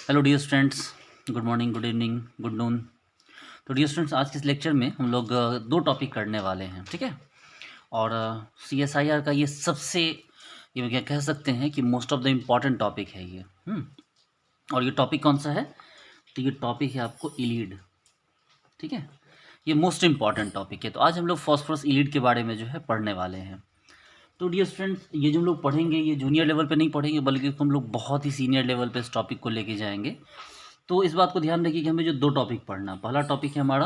Hello dear students, good morning, good evening, good noon. तो dear students, आज के इस लेक्चर में हम लोग दो टॉपिक करने वाले हैं, ठीक है। और CSIR का ये सबसे ये क्या कह सकते हैं कि most of the important topic है ये। और ये टॉपिक कौन सा है? तो ये टॉपिक है आपको इलीड, ठीक है। ये मोस्ट इम्पॉर्टेंट टॉपिक है। तो आज हम लोग फॉस्फोरस इलीड के बारे में जो है पढ़ने वाले हैं। तो डियर स्टूडेंट्स, ये जो हम लोग पढ़ेंगे ये जूनियर लेवल पे नहीं पढ़ेंगे, बल्कि हम लोग बहुत ही सीनियर लेवल पे इस टॉपिक को लेके जाएंगे। तो इस बात को ध्यान रखिए कि हमें जो दो टॉपिक पढ़ना, पहला टॉपिक है हमारा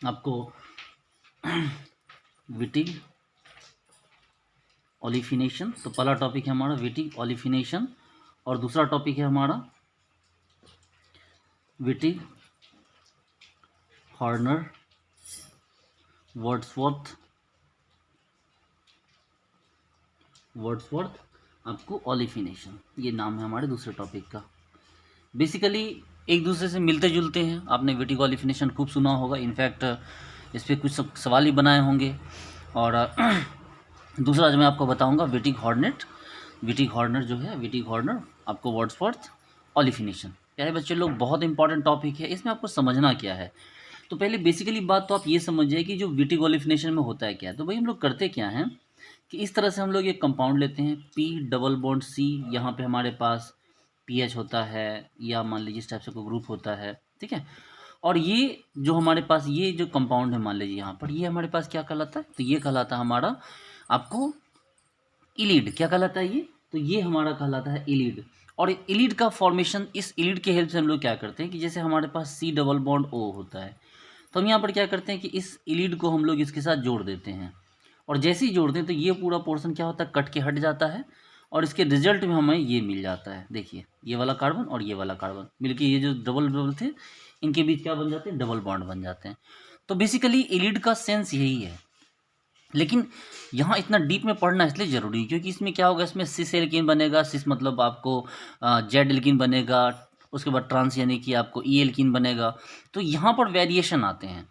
आपको विटिग ओलिफिनेशन। तो पहला टॉपिक है हमारा विटिग ओलिफिनेशन, और दूसरा टॉपिक है हमारा विटिग हॉर्नर वर्ड्सवर्थ आपको ओलिफिनेशन, ये नाम है हमारे दूसरे टॉपिक का। बेसिकली एक दूसरे से मिलते जुलते हैं। आपने विटिग ओलिफिनेशन खूब सुना होगा, इनफैक्ट इस पर कुछ सवाल ही बनाए होंगे। और दूसरा जो मैं आपको बताऊंगा विटिग हॉर्नर जो है, विटिग हॉर्नर आपको वर्ड्सवर्थ ओलिफिनेशन। प्यारे बच्चे लोग, बहुत इंपॉर्टेंट टॉपिक है, इसमें आपको समझना क्या है। तो पहले बेसिकली बात तो आप ये समझिए कि जो विटिग ओलिफिनेशन में होता है क्या है। तो भाई हम लोग करते क्या हैं कि इस तरह से हम लोग एक कंपाउंड लेते हैं, P डबल बॉन्ड C, यहाँ पे हमारे पास PH होता है, या मान लीजिए इस टाइप से कोई ग्रुप होता है, ठीक है। और ये जो हमारे पास ये जो कंपाउंड है, मान लीजिए यहाँ पर ये हमारे पास क्या कहलाता है, तो ये कहलाता है हमारा आपको इलीड। क्या कहलाता है ये? तो ये हमारा कहलाता है इलीड। और इलीड का फॉर्मेशन, इस इलीड के हेल्प से हम लोग क्या करते हैं कि जैसे हमारे पास C डबल बॉन्ड O होता है, तो हम यहाँ पर क्या करते हैं कि इस इलीड को हम लोग इसके साथ जोड़ देते हैं। और जैसे ही जोड़ दें तो ये पूरा पोर्शन क्या होता है, कट के हट जाता है, और इसके रिजल्ट में हमें ये मिल जाता है। देखिए, ये वाला कार्बन और ये वाला कार्बन मिलके ये जो डबल डबल थे, इनके बीच क्या बन जाते हैं, डबल बॉन्ड बन जाते हैं। तो बेसिकली इलीड का सेंस यही है। लेकिन यहाँ इतना डीप में पढ़ना इसलिए ज़रूरी है क्योंकि इसमें क्या होगा, इसमें सिस एल्कीन बनेगा, सिस मतलब आपको जेड एल्कीन बनेगा, उसके बाद ट्रांस यानी कि आपको ई एल्कीन बनेगा। तो यहाँ पर वेरिएशन आते हैं,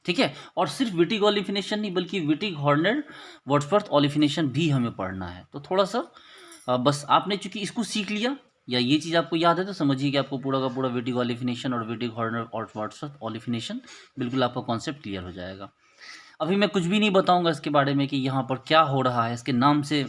ठीक है। और सिर्फ विटिग ओलिफिनेशन नहीं, बल्कि विटिग हॉर्नर वर्ड्सवर्थ ओलिफिनेशन भी हमें पढ़ना है। तो थोड़ा सा बस आपने चूंकि इसको सीख लिया या ये चीज़ आपको याद है, तो समझिए कि आपको पूरा का पूरा विटिग ओलिफिनेशन और विटिग हॉर्नर और वर्ड्सवर्थ ओलिफिनेशन बिल्कुल आपका कॉन्सेप्ट क्लियर हो जाएगा। अभी मैं कुछ भी नहीं बताऊंगा इसके बारे में कि यहाँ पर क्या हो रहा है, इसके नाम से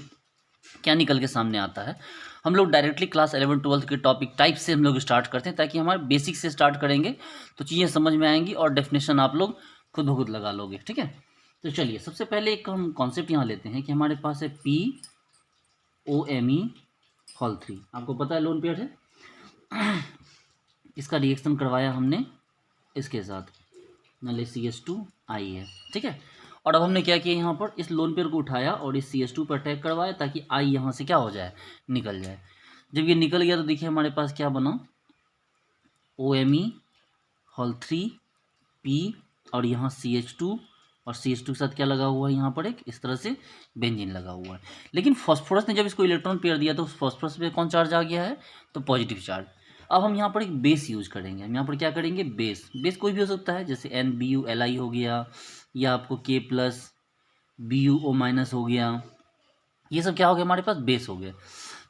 क्या निकल के सामने आता है। हम लोग डायरेक्टली क्लास 11-12 के टॉपिक टाइप से हम लोग स्टार्ट करते हैं, ताकि हमारे बेसिक से स्टार्ट करेंगे तो चीज़ें समझ में आएंगी और डेफिनेशन आप लोग खुद ब खुद लगा लोगे, ठीक है। तो चलिए, सबसे पहले एक हम कॉन्सेप्ट यहाँ लेते हैं कि हमारे पास है POMe होल 3। आपको पता है लोन पेयर है, इसका रिएक्शन करवाया हमने इसके साथ, मान लीजिए CH2I है, ठीक है। और अब हमने क्या किया, यहाँ पर इस लोन पेयर को उठाया और इस CH2 पर अटैक करवाया, ताकि I यहाँ से क्या हो जाए, निकल जाए। जब ये निकल गया तो देखिए हमारे पास क्या बना, OMe होल 3 P, और यहाँ CH2, और CH2 के साथ क्या लगा हुआ है, यहाँ पर एक इस तरह से बेंजीन लगा हुआ है। लेकिन फॉस्फोरस ने जब इसको इलेक्ट्रॉन पेयर दिया तो उस फॉस्फोरस पे कौन चार्ज आ गया है, तो पॉजिटिव चार्ज। अब हम यहाँ पर एक बेस यूज करेंगे। हम यहाँ पर क्या करेंगे, बेस कोई भी हो सकता है, जैसे NBuLi हो गया, या आपको K+BuO- हो गया। ये सब क्या हो गया, हमारे पास बेस हो गया।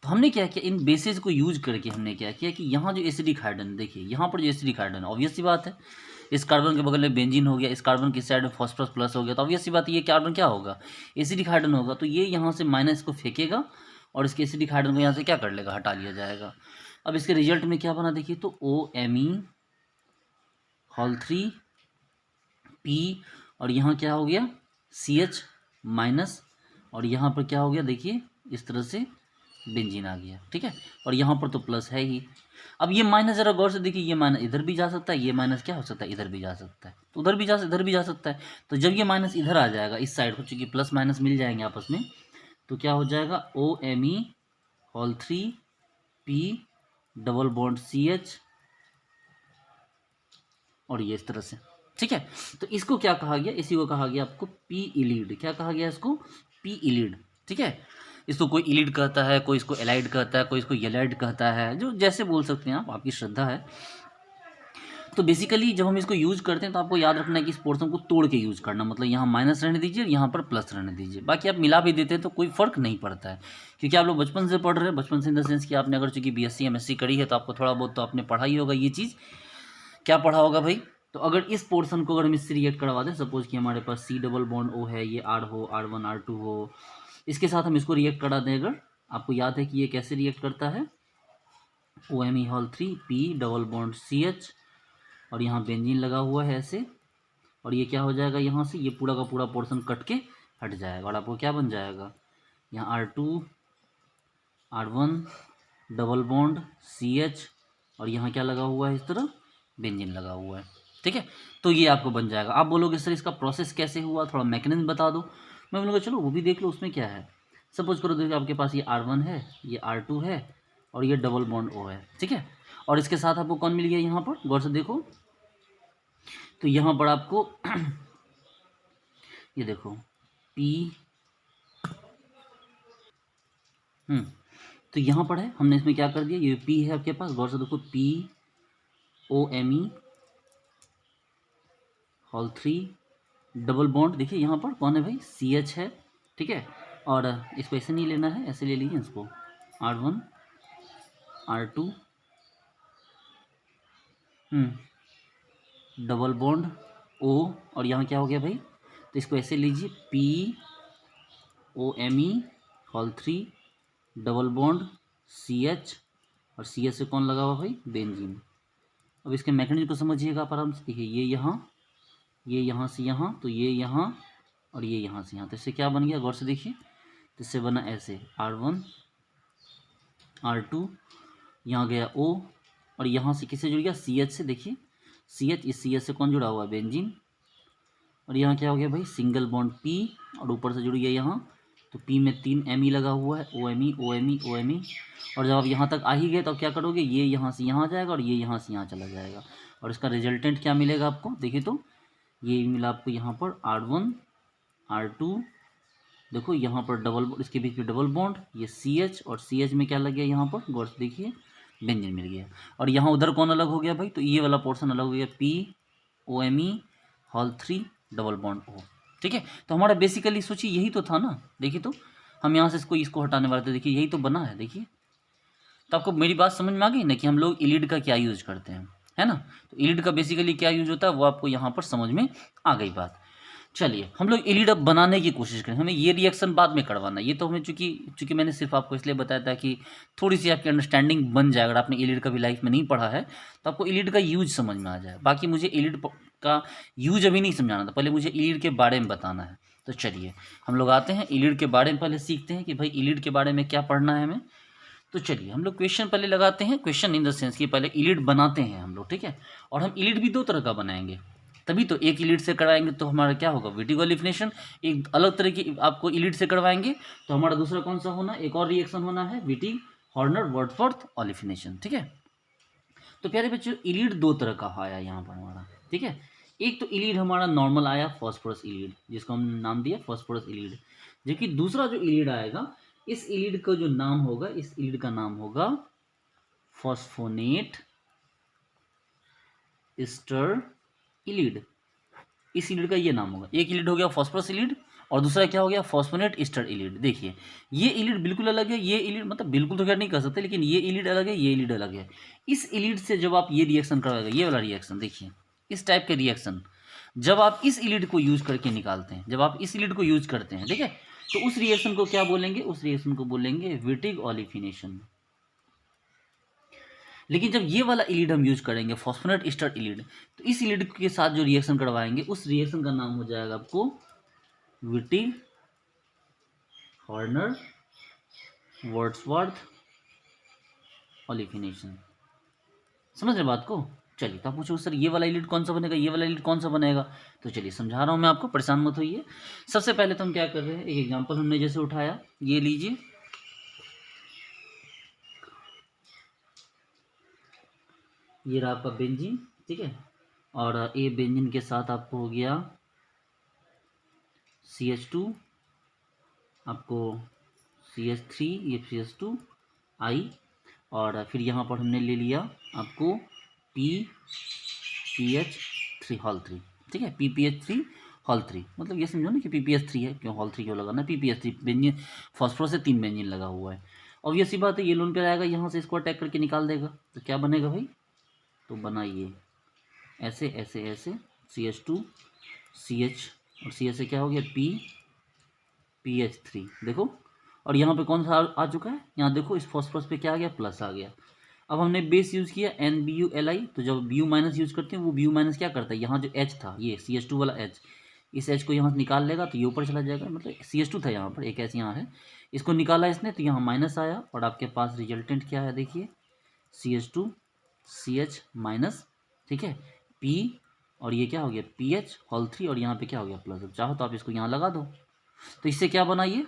तो हमने क्या किया, इन बेसिस को यूज करके हमने क्या किया कि यहाँ जो एसिडिक हाइड्रोजन, देखिए यहाँ पर जो एसिडिक हाइड्रोजन, ऑब्वियस सी बात है, इस कार्बन के बगल में बेंजीन हो गया, इस कार्बन की साइड में फॉस्फोरस प्लस हो गया, तो ऑब्वियस सी बात है ये कार्बन क्या होगा, एसिडिक हाइड्रोजन होगा। तो ये यहाँ से माइनस को फेंकेगा और इसके एसिडिक हाइड्रोजन को यहाँ से क्या कर लेगा, हटा लिया जाएगा। अब इसके रिजल्ट में क्या बना, देखिए, तो OMe होल 3 P, और यहाँ क्या हो गया, CH-, और यहाँ पर क्या हो गया, देखिए इस तरह से बेंजीन आ गया, ठीक है। और यहाँ पर तो प्लस है ही। अब ये माइनस जरा गौर से देखिए, ये माइनस इधर भी जा सकता है, ये माइनस क्या हो सकता है, इधर भी जा सकता है, तो उधर भी इधर भी जा सकता है। तो जब ये माइनस इधर आ जाएगा इस साइड को, चूंकि प्लस माइनस मिल जाएंगे आपस में, तो क्या हो जाएगा, OMe होल 3 P डबल बॉन्ड CH, और ये इस तरह से, ठीक है। तो इसको क्या कहा गया, इसी को कहा गया आपको P इलीड। क्या कहा गया इसको, P इलीड, ठीक है। इसको कोई इलीड कहता है, कोई इसको एलाइड कहता है, कोई इसको येलाइड कहता है, जो जैसे बोल सकते हैं आप, आपकी श्रद्धा है। तो बेसिकली जब हम इसको यूज़ करते हैं तो आपको याद रखना है कि इस पोर्शन को तोड़ के यूज़ करना, मतलब यहाँ माइनस रहने दीजिए और यहाँ पर प्लस रहने दीजिए। बाकी आप मिला भी देते हैं तो कोई फ़र्क नहीं पड़ता है, क्योंकि आप लोग बचपन से पढ़ रहे हैं। बचपन से इन द सेंस कि आपने अगर चूँकि BSc MSc करी है तो आपको थोड़ा बहुत तो आपने पढ़ा ही होगा ये चीज़। क्या पढ़ा होगा भाई? तो अगर इस पोर्शन को अगर हम इससे रिएक्ट करवा दें, सपोज कि हमारे पास C डबल बॉन्ड O है, ये R हो, R1 R2 हो, इसके साथ हम इसको रिएक्ट करा दें अगर, आपको याद है कि ये कैसे रिएक्ट करता है, OMe3 P double bond CH, और यहाँ बेंजीन लगा हुआ है ऐसे, और ये क्या हो जाएगा, यहाँ से ये पूरा का पूरा पोर्शन कट के हट जाएगा और आपको क्या बन जाएगा, यहाँ R2 R1 double bond CH, और यहाँ क्या लगा हुआ है, इस तरह बेंजीन लगा हुआ है। ठीक है, तो ये आपको बन जाएगा। आप बोलोगे सर इसका प्रोसेस कैसे हुआ, थोड़ा मैकेनिज्म बता दो। मैं बोलूँगा चलो वो भी देख लो, उसमें क्या है। सपोज करो देखिए आपके पास ये R1 है, ये R2 है, और ये डबल बॉन्ड O है। ठीक है, और इसके साथ आपको कौन मिल गया, यहाँ पर गौर से देखो, तो यहाँ पर आपको ये देखो P, तो यहाँ पर है, हमने इसमें क्या कर दिया, ये P है आपके पास, गौर से देखो POMe3 डबल बॉन्ड, देखिए यहाँ पर कौन है भाई, CH है। ठीक है, और इसको ऐसे नहीं लेना है, ऐसे ले लीजिए इसको, R1 R2 double bond O, और यहाँ क्या हो गया भाई, तो इसको ऐसे लीजिए POMe3 डबल बॉन्ड CH, और CH से कौन लगा हुआ भाई, बेंजीन। अब इसके मैकेनिज्म को समझिएगा आप आराम से, देखिए ये यहाँ से यहाँ, तो ये यहाँ और ये यहाँ से यहाँ, तो इससे क्या बन गया, गौर से देखिए, तो इससे बना ऐसे R1 R2, यहाँ गया O, और यहाँ से किससे जुड़ गया, CH से, देखिए CH, इस CH से कौन जुड़ा हुआ है, बेंजीन, और यहाँ क्या हो गया भाई, सिंगल बॉन्ड P, और ऊपर से जुड़ गया यहाँ, तो P में 3 Me लगा हुआ है, OMe, और जब आप यहाँ तक आ ही गए तो क्या करोगे, ये यहाँ से यहाँ जाएगा और ये यहाँ से यहाँ चला जाएगा, और इसका रिजल्टेंट क्या मिलेगा आपको, देखिए तो ये मिला आपको यहाँ पर R1 R2, देखो यहाँ पर डबल, इसके बीच में डबल बॉन्ड, ये CH, और CH में क्या लग गया यहाँ पर, गौर से देखिए बेंजीन मिल गया, और यहाँ उधर कौन अलग हो गया भाई, तो ये वाला पोर्शन अलग हो गया, POMe3 डबल बॉन्ड O। ठीक है, तो हमारा बेसिकली सोचिए यही तो था ना, देखिए तो हम यहाँ से इसको हटाने वाले थे, देखिए यही तो बना है, देखिए। तो आपको मेरी बात समझ में आ गई ना कि हम लोग इलिड का क्या यूज़ करते हैं, है ना। तो इलिड का बेसिकली क्या यूज होता है वो आपको यहाँ पर समझ में आ गई बात। चलिए हम लोग इलिड अब बनाने की कोशिश करें, हमें ये रिएक्शन बाद में करवाना है। ये तो हमें चूंकि मैंने सिर्फ आपको इसलिए बताया था कि थोड़ी सी आपकी अंडरस्टैंडिंग बन जाए। अगर आपने इलिड कभी लाइफ में नहीं पढ़ा है तो आपको इलिड का यूज समझ में आ जाए। बाकी मुझे इलिड का यूज अभी नहीं समझाना था, पहले मुझे इलिड के बारे में बताना है। तो चलिए हम लोग आते हैं इलिड के बारे में, पहले सीखते हैं कि भाई इलिड के बारे में क्या पढ़ना है हमें। तो चलिए हम लोग क्वेश्चन पहले लगाते हैं, क्वेश्चन इन द सेंस कि पहले इलिड बनाते हैं हम लोग, ठीक है। और हम इलिड भी दो तरह का बनाएंगे, तभी तो एक इलिड से करवाएंगे तो हमारा क्या होगा, विटिगो एलिमिनेशन। एक अलग तरह की आपको इलिड से करवाएंगे तो हमारा दूसरा कौन सा होना, एक और रिएक्शन होना है, विटिग हॉर्नर वर्ड्सवर्थ एलिमिनेशन, ठीक है। तो प्यारे बच्चों इलिड दो तरह का आया यहाँ पर हमारा, ठीक है। एक तो इलिड हमारा नॉर्मल आया फॉस्फोरस इलिड, जिसको हम नाम दिया फॉस्फोरस इलिड। जबकि दूसरा जो इलिड आएगा, इस इलिड का जो नाम होगा, इस इलिड का नाम होगा फॉस्फोनेट एस्टर इलिड। इस इलिड का ये नाम होगा। एक इलिड हो गया फॉस्फोरस इलिड और दूसरा क्या हो गया, फॉस्फोनेट एस्टर इलिड। देखिए ये इलिड बिल्कुल अलग है, ये इलिड मतलब बिल्कुल तो क्या नहीं कर सकते, लेकिन ये इलिड अलग है, ये इलिड अलग है। इस इलिड से जब आप ये रिएक्शन करवाएगा, ये वाला रिएक्शन देखिए, इस टाइप के रिएक्शन जब आप इस इलिड को यूज करके निकालते हैं, जब आप इस इलिड को यूज करते हैं, ठीक है, तो उस रिएक्शन को क्या बोलेंगे, उस रिएक्शन को बोलेंगे विटिग ओलिफिनेशन। लेकिन जब ये वाला इलिड हम यूज करेंगे फॉस्फोनेट एस्टर इलिड, तो इस इलिड के साथ जो रिएक्शन करवाएंगे उस रिएक्शन का नाम हो जाएगा आपको विटिग हॉर्नर वर्ड्सवर्थ ओलिफिनेशन। समझ रहे बात को। चलिए तो आप पूछो सर ये वाला इलिड कौन सा बनेगा, ये वाला इलिड कौन सा बनेगा। तो चलिए समझा रहा हूँ मैं आपको, परेशान मत होइए। सबसे पहले तो हम क्या कर रहे हैं, एक एग्जांपल हमने जैसे उठाया, ये लीजिए, ये रहा आपका बेंजीन, ठीक है। और ए बेंजीन के साथ आपको हो गया CH2, आपको CH3, ये CH2I, और फिर यहाँ पर हमने ले लिया आपको P PPH3 हॉल 3, ठीक है, PPH3 हॉल 3, मतलब ये समझो ना कि PPH3 है, क्यों हॉल 3 क्यों लगाना, PPH3 बेंजीन फॉस्फोरस से 3 बेंजीन लगा हुआ है। ऑब्वियस सी बात है, ये लोन पे आएगा, यहाँ से इसको अटैक करके निकाल देगा, तो क्या बनेगा भाई, तो बनाइए ऐसे ऐसे ऐसे CH2 CH और CH से क्या हो गया PPH3, देखो। और यहाँ पे कौन सा आ चुका है, यहाँ देखो इस फॉस्फोरस पे क्या आ गया, प्लस आ गया। अब हमने बेस यूज़ किया NBuLi, तो जब Bu माइनस यूज़ करते हैं वो Bu माइनस क्या करता है, यहाँ जो H था ये CH2 वाला H, इस H को यहाँ से निकाल लेगा तो ये ऊपर चला जाएगा, मतलब CH2 था यहाँ पर, एक H यहाँ है, इसको निकाला इसने तो यहाँ माइनस आया, और आपके पास रिजल्टेंट क्या है देखिए, CH2 CH माइनस, ठीक है, P, और ये क्या हो गया PH हॉल 3, और यहाँ पे क्या हो गया प्लस। अब चाहो तो आप इसको यहाँ लगा दो, तो इससे क्या बनाइए,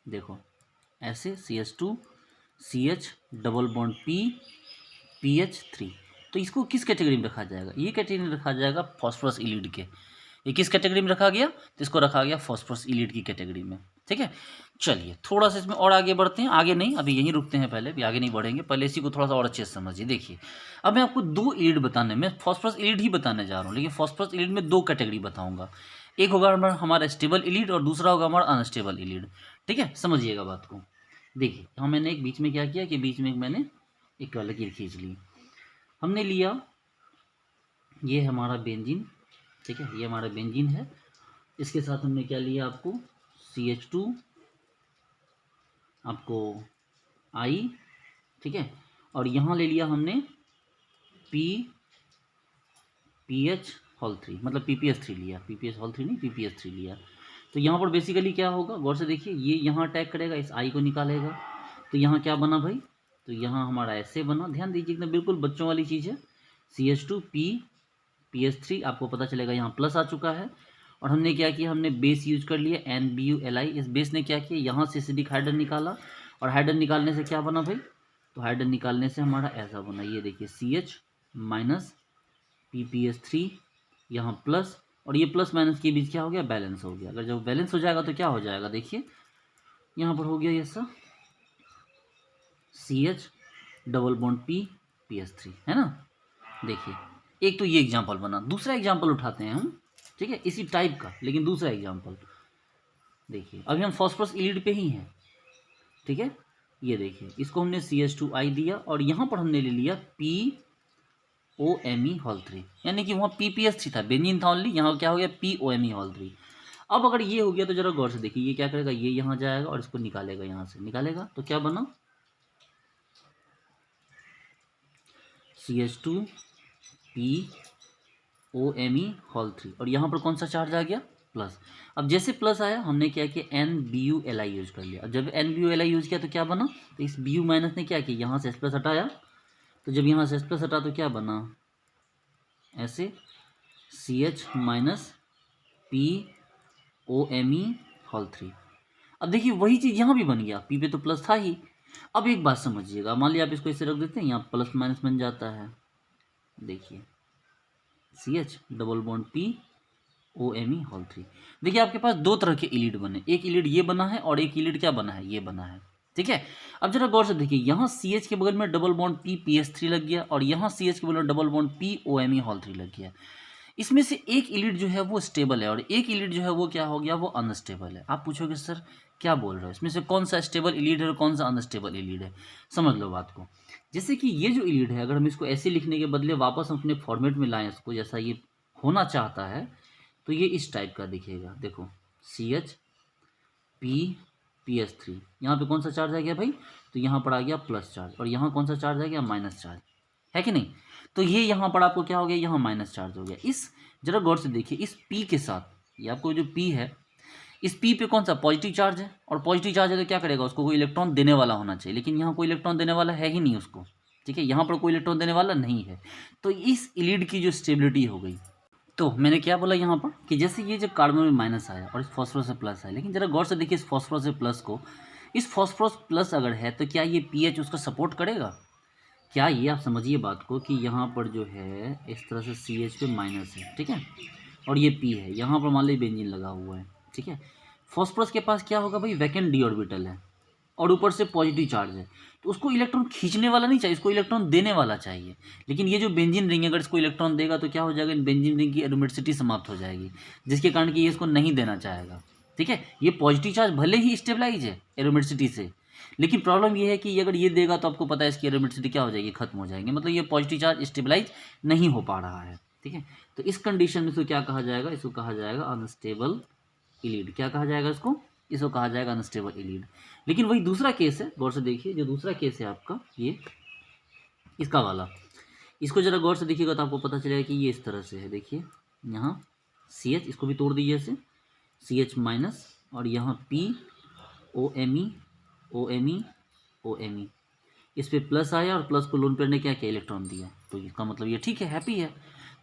देखो ऐसे CH2 CH double bond PPH3, तो इसको किस कैटेगरी में रखा जाएगा, ये कैटेगरी में रखा जाएगा फॉस्फोरस इलीड के। ये किस कैटेगरी में रखा गया, तो इसको रखा गया फॉस्फोरस इलीड की कैटेगरी में, ठीक है। चलिए थोड़ा सा इसमें और आगे बढ़ते हैं, आगे नहीं अभी यहीं रुकते हैं, पहले भी आगे नहीं बढ़ेंगे, पहले इसी को थोड़ा सा और अच्छे से समझिए। देखिए अब मैं आपको 2 इलीड बताने, मैं फॉस्फोरस इलीड ही बताने जा रहा हूँ, लेकिन फॉस्फोरस इलीड में 2 कैटेगरी बताऊँगा, एक होगा हमारा स्टेबल इलीड और दूसरा होगा हमारा अनस्टेबल इलीड, ठीक है, समझिएगा बात को। देखिए यहाँ मैंने एक बीच में क्या किया कि बीच में मैंने एक लकीर खींच ली, हमने लिया ये हमारा बेंजीन, ठीक है, ये हमारा बेंजीन है, इसके साथ हमने क्या लिया आपको CH2 आपको I, ठीक है, और यहाँ ले लिया हमने PPH हॉल 3, मतलब PPH3 लिया, PPH हॉल 3 नहीं PPH3 लिया। तो यहाँ पर बेसिकली क्या होगा, गौर से देखिए, ये यहाँ अटैक करेगा, इस I को निकालेगा, तो यहाँ क्या बना भाई, तो यहाँ हमारा ऐसे बना, ध्यान दीजिए एकदम बिल्कुल बच्चों वाली चीज़ है, CH2 PPH3, आपको पता चलेगा यहाँ प्लस आ चुका है, और हमने क्या किया, हमने बेस यूज कर लिया NBuLi, इस बेस ने क्या किया, यहाँ से एसिडिक हाइड्रोजन निकाला, और हाइड्रोजन निकालने से क्या बना भाई, तो हाइड्रोजन निकालने से हमारा ऐसा बना, ये देखिए CH माइनस PPH3 यहाँ प्लस, और ये प्लस माइनस के बीच क्या हो गया, बैलेंस हो गया। अगर जब बैलेंस हो जाएगा तो क्या हो जाएगा, देखिए यहाँ पर हो गया ये सब CH डबल बॉन्ड PPH3, है ना। देखिए एक तो ये एग्जांपल बना, दूसरा एग्जांपल उठाते हैं हम, ठीक है, इसी टाइप का, लेकिन दूसरा एग्जांपल देखिए, अभी हम फॉस्फोरस इलीड पे ही हैं, ठीक है, ये देखिए इसको हमने CH2I दिया, और यहाँ पर हमने ले लिया POMe हॉल 3, यानी कि वहाँ PPH3 था, बेंजीन था ओनली, यहाँ क्या हो गया POMe हॉल 3। अब अगर ये हो गया तो जरा गौर से देखिए, ये क्या करेगा, ये यहाँ जाएगा और इसको निकालेगा, यहाँ से निकालेगा, तो क्या बना CH2 POMe हॉल 3, और यहाँ पर कौन सा चार्ज आ गया, प्लस। अब जैसे प्लस आया हमने क्या किया, NBuLi यूज कर लिया, अब जब NBuLi यूज किया तो क्या बना, तो इस Bu माइनस ने क्या किया, यहाँ से S प्लस हटाया, तो जब यहाँ से S प्लस हटा तो क्या बना, ऐसे CH माइनस POMe हॉल 3। अब देखिए वही चीज़ यहाँ भी बन गया, P पे तो प्लस था ही। अब एक बात समझिएगा, मान लिया आप इसको ऐसे रख देते हैं, यहाँ प्लस माइनस बन जाता है, देखिए CH double bond POMe hall 3। देखिए आपके पास 2 तरह के इलीड बने, एक इलीड ये बना है और एक इलीड क्या बना है, ये बना है, ठीक है। अब जरा गौर से देखिए, यहाँ CH के बगल में डबल बॉन्ड PPH3 लग गया, और यहाँ CH के बगल में डबल बॉन्ड POMe हॉल 3 लग गया। इसमें से एक इलीड जो है वो स्टेबल है, और एक इलीड जो है वो क्या हो गया, वो अनस्टेबल है। आप पूछोगे सर क्या बोल रहे हो, इसमें से कौन सा स्टेबल इलीड है और कौन सा अनस्टेबल इलीड है, समझ लो बात को। जैसे कि ये जो इलीड है, अगर हम इसको ऐसे लिखने के बदले वापस हम अपने फॉर्मेट में लाएं इसको, जैसा ये होना चाहता है, तो ये इस टाइप का दिखेगा, देखो CH PPH3, यहाँ पे कौन सा चार्ज आ गया भाई, तो यहाँ पर आ गया प्लस चार्ज, और यहाँ कौन सा चार्ज आ गया, माइनस चार्ज, है कि नहीं। तो ये यहाँ पर आपको क्या हो गया, यहाँ माइनस चार्ज हो गया। इस जरा गौर से देखिए, इस P के साथ, ये आपको जो P है, इस P पे कौन सा पॉजिटिव चार्ज है, और पॉजिटिव चार्ज है तो क्या करेगा, उसको कोई इलेक्ट्रॉन देने वाला होना चाहिए, लेकिन यहाँ कोई इलेक्ट्रॉन देने वाला है ही नहीं उसको, ठीक है, यहाँ पर कोई इलेक्ट्रॉन देने वाला नहीं है। तो इस इलीड की जो स्टेबिलिटी हो गई, तो मैंने क्या बोला यहाँ पर कि जैसे ये जो कार्बन में माइनस आया और इस फॉस्फोरस से प्लस आया, लेकिन जरा गौर से देखिए इस फॉस्फोरस से प्लस को, इस फॉस्फोरस प्लस अगर है तो क्या ये पीएच उसका सपोर्ट करेगा, क्या ये आप समझिए बात को कि यहाँ पर जो है इस तरह से सी एच पे माइनस है, ठीक है, और ये पी है, यहाँ पर मान लीजिए बेंजीन लगा हुआ है, ठीक है। फॉस्फोरस के पास क्या होगा भाई, वैकेंट डी ऑर्बिटल है, और ऊपर से पॉजिटिव चार्ज है, तो उसको इलेक्ट्रॉन खींचने वाला नहीं चाहिए, इसको इलेक्ट्रॉन देने वाला चाहिए। लेकिन ये जो बेंजीन रिंग है अगर इसको इलेक्ट्रॉन देगा तो क्या हो जाएगा, इन बेंजीन रिंग की एरोमेटिसिटी समाप्त हो जाएगी, जिसके कारण कि ये इसको नहीं देना चाहेगा। ठीक है, ये पॉजिटिव चार्ज भले ही स्टेबलाइज है एरोमेटिसिटी से, लेकिन प्रॉब्लम ये है कि अगर ये देगा तो आपको पता है इसकी एरोमेटिसिटी क्या हो जाएगी, खत्म हो जाएगी, मतलब ये पॉजिटिव चार्ज स्टेबलाइज नहीं हो पा रहा है। ठीक है, तो इस कंडीशन में इसको क्या कहा जाएगा, इसको कहा जाएगा अनस्टेबल इलीड। क्या कहा जाएगा इसको कहा जाएगा अनस्टेबल इलीड। लेकिन वही दूसरा केस है, गौर से देखिए, जो दूसरा केस है आपका ये इसका वाला, इसको जरा गौर से देखिएगा तो आपको पता चलेगा कि ये इस तरह से है। देखिए यहाँ CH, इसको भी तोड़ दीजिए ऐसे, CH माइनस, और यहाँ P OMe OMe OMe, इस पे प्लस आया और प्लस को लोन पेयर ने क्या किया, इलेक्ट्रॉन दिया, तो इसका मतलब ये ठीक है, हैप्पी है।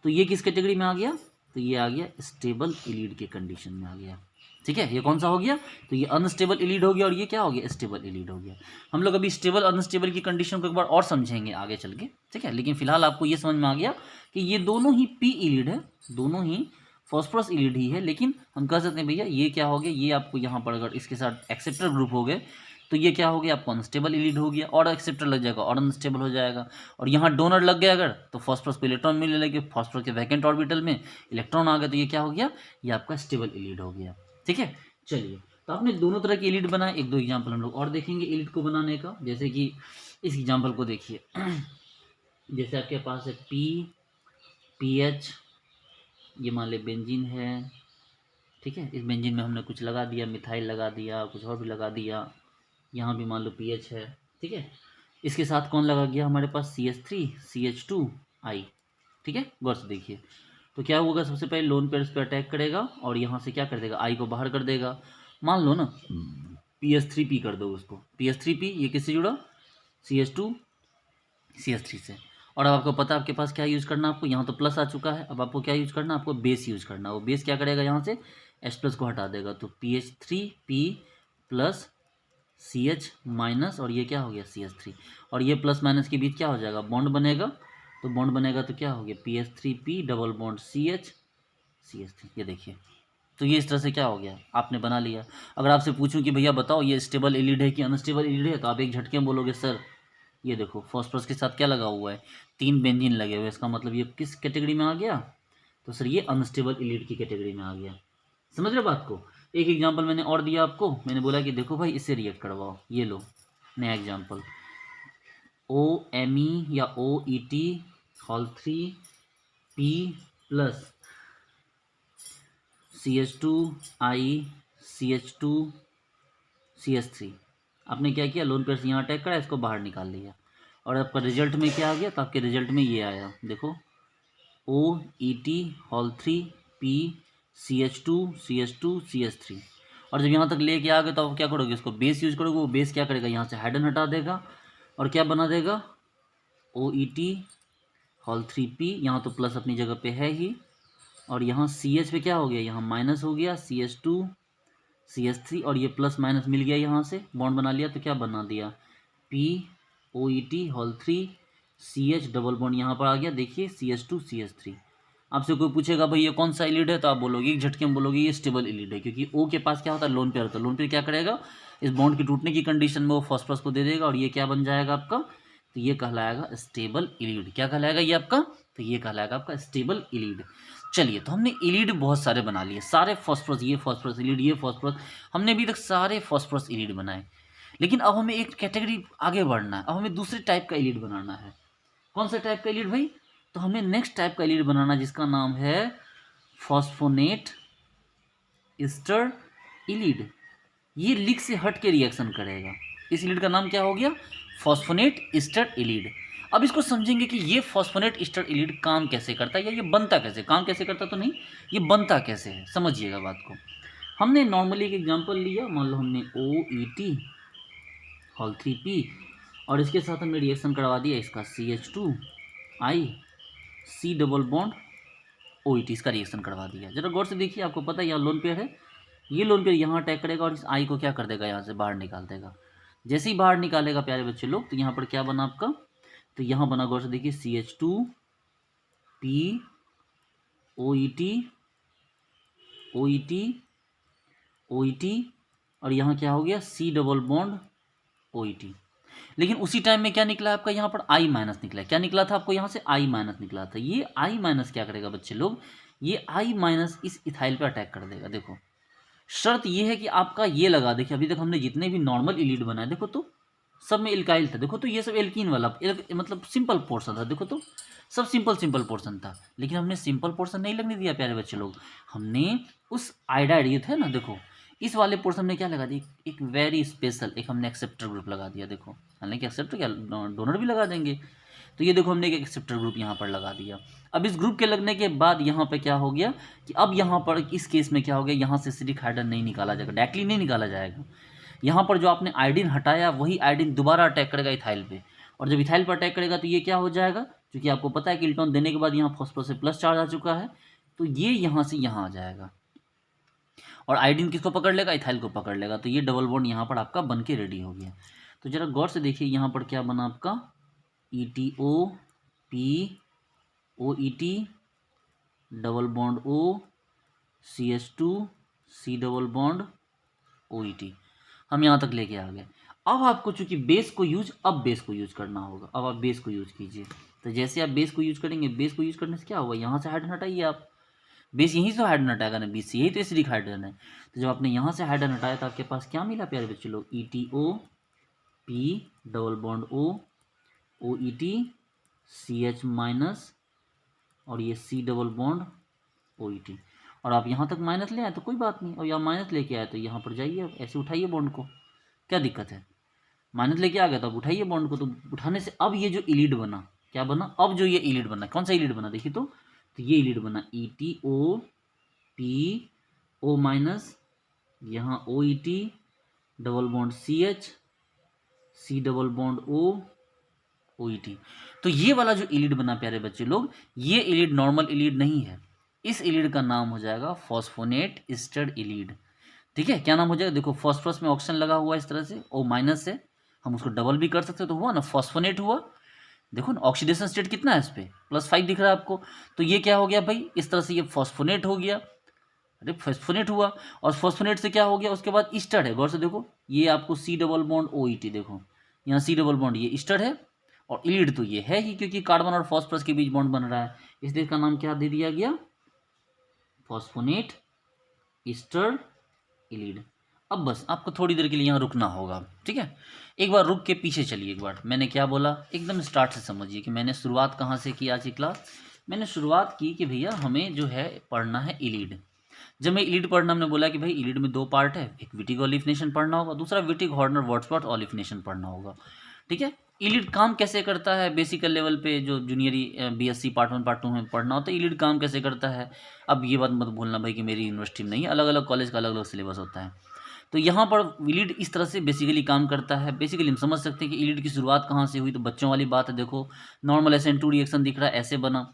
तो ये किस कैटेगरी में आ गया, तो ये आ गया स्टेबल इलीड के कंडीशन में आ गया। ठीक है, ये कौन सा हो गया, तो ये अनस्टेबल इलीड हो गया और ये क्या हो गया, स्टेबल इलीड हो गया। हम लोग अभी स्टेबल अनस्टेबल की कंडीशन को एक बार और समझेंगे आगे चल के। ठीक है, लेकिन फिलहाल आपको ये समझ में आ गया कि ये दोनों ही पी इलीड है, दोनों ही फॉस्फोरस इलीड ही है, लेकिन हम कह सकते हैं भैया ये क्या हो गया, ये आपको यहाँ पर अगर इसके साथ एक्सेप्टर ग्रुप हो गए तो ये क्या हो गया, आपको अनस्टेबल इलीड हो गया, और एक्सेप्टर लग जाएगा और अनस्टेबल हो जाएगा, और यहाँ डोनर लग गया अगर तो फॉस्फोरस को इलेक्ट्रॉन मिलने लगे, फॉस्फोरस के वैकेंट ऑर्बिटल में इलेक्ट्रॉन आ गए, तो ये क्या हो गया, ये आपका स्टेबल इलीड हो गया। ठीक है, चलिए, तो आपने दोनों तरह की इलीड बनाए, एक दो एग्जाम्पल हम लोग और देखेंगे इलीड को बनाने का। जैसे कि इस एग्जाम्पल को देखिए, जैसे आपके पास है PH, ये मान ले बेंजीन है। ठीक है, इस बेंजीन में हमने कुछ लगा दिया, मिथाइल लगा दिया, कुछ और भी लगा दिया, यहाँ भी मान लो PH है। ठीक है, इसके साथ कौन लगा गया हमारे पास, CH3 CH2I। ठीक है, गौर से देखिए, तो क्या होगा, सबसे पहले लोन पेयर पे अटैक करेगा और यहाँ से क्या कर देगा, I को बाहर कर देगा। मान लो ना PS3P कर दो उसको, PS3P ये किससे जुड़ा, CH2 CH3 से। और अब आपको पता है आपके पास क्या यूज़ करना है, आपको यहाँ तो प्लस आ चुका है, अब आपको क्या यूज़ करना है, आपको बेस यूज़ करना है। वो बेस क्या करेगा, यहाँ से H प्लस को हटा देगा, तो PH3P प्लस CH माइनस, और ये क्या हो गया CH3, और ये प्लस माइनस के बीच क्या हो जाएगा, बॉन्ड बनेगा, तो बॉन्ड बनेगा तो क्या हो गया, PH3P double bond CH CH3। ये देखिए, तो ये इस तरह से क्या हो गया, आपने बना लिया। अगर आपसे पूछूं कि भैया बताओ ये स्टेबल इलीड है कि अनस्टेबल इलीड है, तो आप एक झटके में बोलोगे सर ये देखो फॉस्फोरस के साथ क्या लगा हुआ है, 3 बेंजीन लगे हुए हैं, इसका मतलब ये किस कैटेगरी में आ गया, तो सर ये अनस्टेबल इलीड की कैटेगरी में आ गया। समझ रहे बात को। एक एग्जांपल मैंने और दिया आपको, मैंने बोला कि देखो भाई इससे रिएक्ट करवाओ, ये लो नया एग्जांपल, OMe या OET hall 3 P plus CH2I CH2 CH3। आपने क्या किया, लोन पेयर से यहाँ अटैक करा, इसको बाहर निकाल लिया, और आपका रिजल्ट में क्या आ गया, तो आपके रिजल्ट में ये आया, देखो OET hall 3 P CH2 CH2 CH3। और जब यहाँ तक लेके आ गए तो आप क्या करोगे, इसको बेस यूज करोगे, वो बेस क्या करेगा, यहाँ से हाइड्रोजन हटा देगा और क्या बना देगा, OET हॉल 3P, यहाँ तो प्लस अपनी जगह पे है ही, और यहाँ CH पे क्या हो गया, यहाँ माइनस हो गया CH2 CH3, और ये प्लस माइनस मिल गया, यहाँ से बॉन्ड बना लिया, तो क्या बना दिया, POET hall 3 CH double bond यहाँ पर आ गया, देखिए CH2 CH3। आपसे कोई पूछेगा भाई ये कौन सा इलीड है, तो आप बोलोगे एक झटके में बोलोगे ये स्टेबल इलीड है, क्योंकि O के पास क्या होता है, लोन पेयर होता है। लोन पेयर क्या करेगा, इस बॉन्ड के टूटने की कंडीशन में वो फॉस्फोरस को दे देगा, और ये क्या बन जाएगा आपका, तो ये कहलाएगा स्टेबल इलीड। क्या कहलाएगा ये आपका, तो ये कहलाएगा आपका स्टेबल इलीड। चलिए, तो हमने इलीड बहुत सारे बना लिए, सारे फॉस्फोरस, ये फॉस्फोरस इलीड, ये फॉस्फोरस, हमने अभी तक सारे फॉस्फोरस इलीड बनाए। लेकिन अब हमें एक कैटेगरी आगे बढ़ना है, अब हमें दूसरे टाइप का इलीड बनाना है। कौन सा टाइप का इलीड भाई, तो हमें नेक्स्ट टाइप का इलीड बनाना जिसका नाम है फॉस्फोनेट ईस्टर इलीड। ये लिग से हट के रिएक्शन करेगा, इस इलीड का नाम क्या हो गया, फॉस्फोनेट ईस्टर इलीड। अब इसको समझेंगे कि ये फॉस्फोनेट ईस्टर इलीड काम कैसे करता है, या ये बनता कैसे, काम कैसे करता तो नहीं, ये बनता कैसे है, समझिएगा बात को। हमने नॉर्मली एक एग्जांपल लिया, मान लो हमने OET हॉल 3P, और इसके साथ हमने रिएक्शन करवा दिया इसका CH2I C double bond OET, इसका रिएक्शन करवा दिया। जरा गौर से देखिए, आपको पता है यहाँ लोन पेयर है, ये लोन पेयर यहाँ अटैक करेगा और इस I को क्या कर देगा, यहाँ से बाहर निकाल देगा। जैसे ही बाहर निकालेगा प्यारे बच्चे लोग, तो यहाँ पर क्या बना आपका, तो यहाँ बना, गौर से देखिए CH2P OET, और यहाँ क्या हो गया C डबल बॉन्ड OET। लेकिन उसी टाइम में क्या निकला आपका यहाँ पर I माइनस निकला। क्या निकला था आपको यहाँ से? I माइनस निकला था। ये I माइनस क्या करेगा बच्चे लोग, ये I माइनस इस इथाइल पे अटैक कर देगा। देखो शर्त ये है कि आपका ये लगा, देखिए अभी तक हमने जितने भी नॉर्मल इलीड बनाए देखो तो सब में इल्काइल था, देखो तो ये सब एल्कीन वाला मतलब सिंपल पोर्शन था, देखो तो सब सिंपल पोर्शन था। लेकिन हमने सिंपल पोर्शन नहीं लगने दिया प्यारे बच्चे लोग, हमने उस आयोडाइड ये थे ना, देखो इस वाले पोर्शन में क्या लगा दिया, एक वेरी स्पेशल एक हमने एक्सेप्टर ग्रुप लगा दिया। देखो हालांकि एक्सेप्टर क्या डोनर भी लगा देंगे, तो ये देखो हमने एक एक्सेप्टर ग्रुप यहाँ पर लगा दिया। अब इस ग्रुप के लगने के बाद यहाँ पे क्या हो गया कि अब यहाँ पर इस केस में क्या हो गया, यहाँ से एसिडिक हाइड्रोजन नहीं निकाला जाएगा, डायरेक्टली नहीं निकाला जाएगा। यहाँ पर जो आपने आयोडीन हटाया वही आयोडीन दोबारा अटैक करेगा इथाइल पे, और जब इथाइल पर अटैक करेगा तो ये क्या हो जाएगा, क्योंकि आपको पता है कि इलेक्ट्रॉन देने के बाद यहाँ फॉस्फोरस से प्लस चार्ज आ चुका है, तो ये यहाँ से यहाँ आ जाएगा और आयोडीन किसको पकड़ लेगा, इथाइल को पकड़ लेगा। तो ये डबल बॉन्ड यहाँ पर आपका बन के रेडी हो गया। तो जरा गौर से देखिए यहाँ पर क्या बना आपका, ETO P OET double bond O CH2 C double bond OET। हम यहाँ तक लेके आ गए। अब आपको चूंकि बेस को यूज करना होगा, अब आप बेस को यूज कीजिए। तो जैसे आप बेस को यूज करेंगे, बेस को यूज करने से क्या होगा, यहाँ से हाइड्रोजन हटाइए आप, बेस यहीं से हाइड्रोजन हटाएगा ना, बीच से, यही तो एसिडिक हाइड्रोजन है। तो जब आपने यहाँ से हाइड्रोजन हटाया तो आपके पास क्या मिला प्यारे बच्चे लोग, ETO P double bond O OET CH minus और ये C डबल बॉन्ड OET। और आप यहाँ तक माइनस ले आए तो कोई बात नहीं, और यहाँ माइनस लेके आए तो यहाँ पर जाइए ऐसे उठाइए बॉन्ड को, क्या दिक्कत है, माइनस लेके आ गया तो अब उठाइए बॉन्ड को। तो उठाने से अब ये जो इलीड बना, क्या बना, अब जो ये इलीड बना, कौन सा इलीड बना देखिए तो ये इलीड बना ETO P O माइनस, यहाँ OET double bond CH C double bond O OET। तो ये वाला जो इलीड बना प्यारे बच्चे लोग, ये इलीड नॉर्मल इलीड नहीं है, इस इलीड का नाम हो जाएगा फॉस्फोनेट एस्टर इलीड। ठीक है, क्या नाम हो जाएगा, देखो फॉस्फोरस में ऑक्सीजन लगा हुआ है इस तरह से, O माइनस से, हम उसको डबल भी कर सकते हैं तो हुआ ना फॉस्फोनेट हुआ। देखो ना ऑक्सीडेशन स्टेट कितना है इस पर, +5 दिख रहा है आपको, तो ये क्या हो गया भाई, इस तरह से ये फॉस्फोनेट हो गया, अरे फॉस्फोनेट हुआ, और फॉस्फोनेट से क्या हो गया, उसके बाद ईस्टर है, गौर से देखो ये आपको C डबल बॉन्ड OET, देखो यहाँ C डबल बॉन्ड ये ईस्टर है, और इलीड तो ये है ही क्योंकि कार्बन और फॉस्फोरस के बीच बॉन्ड बन रहा है, इसलिए इसका नाम क्या दे दिया गया, फॉस्फोनेट ईस्टर इलीड। अब बस आपको थोड़ी देर के लिए यहाँ रुकना होगा, ठीक है, एक बार रुक के पीछे चलिए, एक बार मैंने क्या बोला एकदम स्टार्ट से समझिए कि मैंने शुरुआत कहाँ से की आज की क्लास। मैंने शुरुआत की कि भैया हमें जो है पढ़ना है इलीड। जब मैं इलीड पढ़ना, हमने बोला कि भाई इलीड में 2 पार्ट है, एक विटिग ऑलिफिनेशन पढ़ना होगा, दूसरा विटिग हॉर्नर वॉटरस्पॉट ऑलिफिनेशन पढ़ना होगा। ठीक है, इलीड काम कैसे करता है, बेसिकल लेवल पे जो जूनियरी BSc पार्ट 1 पार्ट 2 में पढ़ना होता है, इलीड काम कैसे करता है। अब ये बात मत भूलना भाई कि मेरी यूनिवर्सिटी में नहीं, अलग अलग कॉलेज का अलग अलग सिलेबस होता है। तो यहाँ पर इलीड इस तरह से बेसिकली काम करता है। बेसिकली हम समझ सकते हैं कि इलीड की शुरुआत कहाँ से हुई, तो बच्चों वाली बात है, देखो नॉर्मल SN2 रिएक्शन दिख रहा है, ऐसे बना,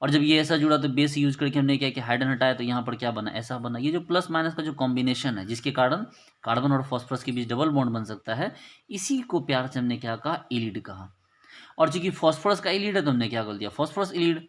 और जब ये ऐसा जुड़ा तो बेस यूज करके हमने क्या किया, हाइड्रोजन हटाया, तो यहाँ पर क्या बना, ऐसा बना। ये जो प्लस माइनस का जो कॉम्बिनेशन है जिसके कारण कार्बन और फॉस्फोरस के बीच डबल बॉन्ड बन सकता है, इसी को प्यार से हमने क्या कहा, इलीड कहा। और चूंकि फॉस्फोरस का इलीड है तो हमने क्या कर दिया, फॉस्फोरस इलीड।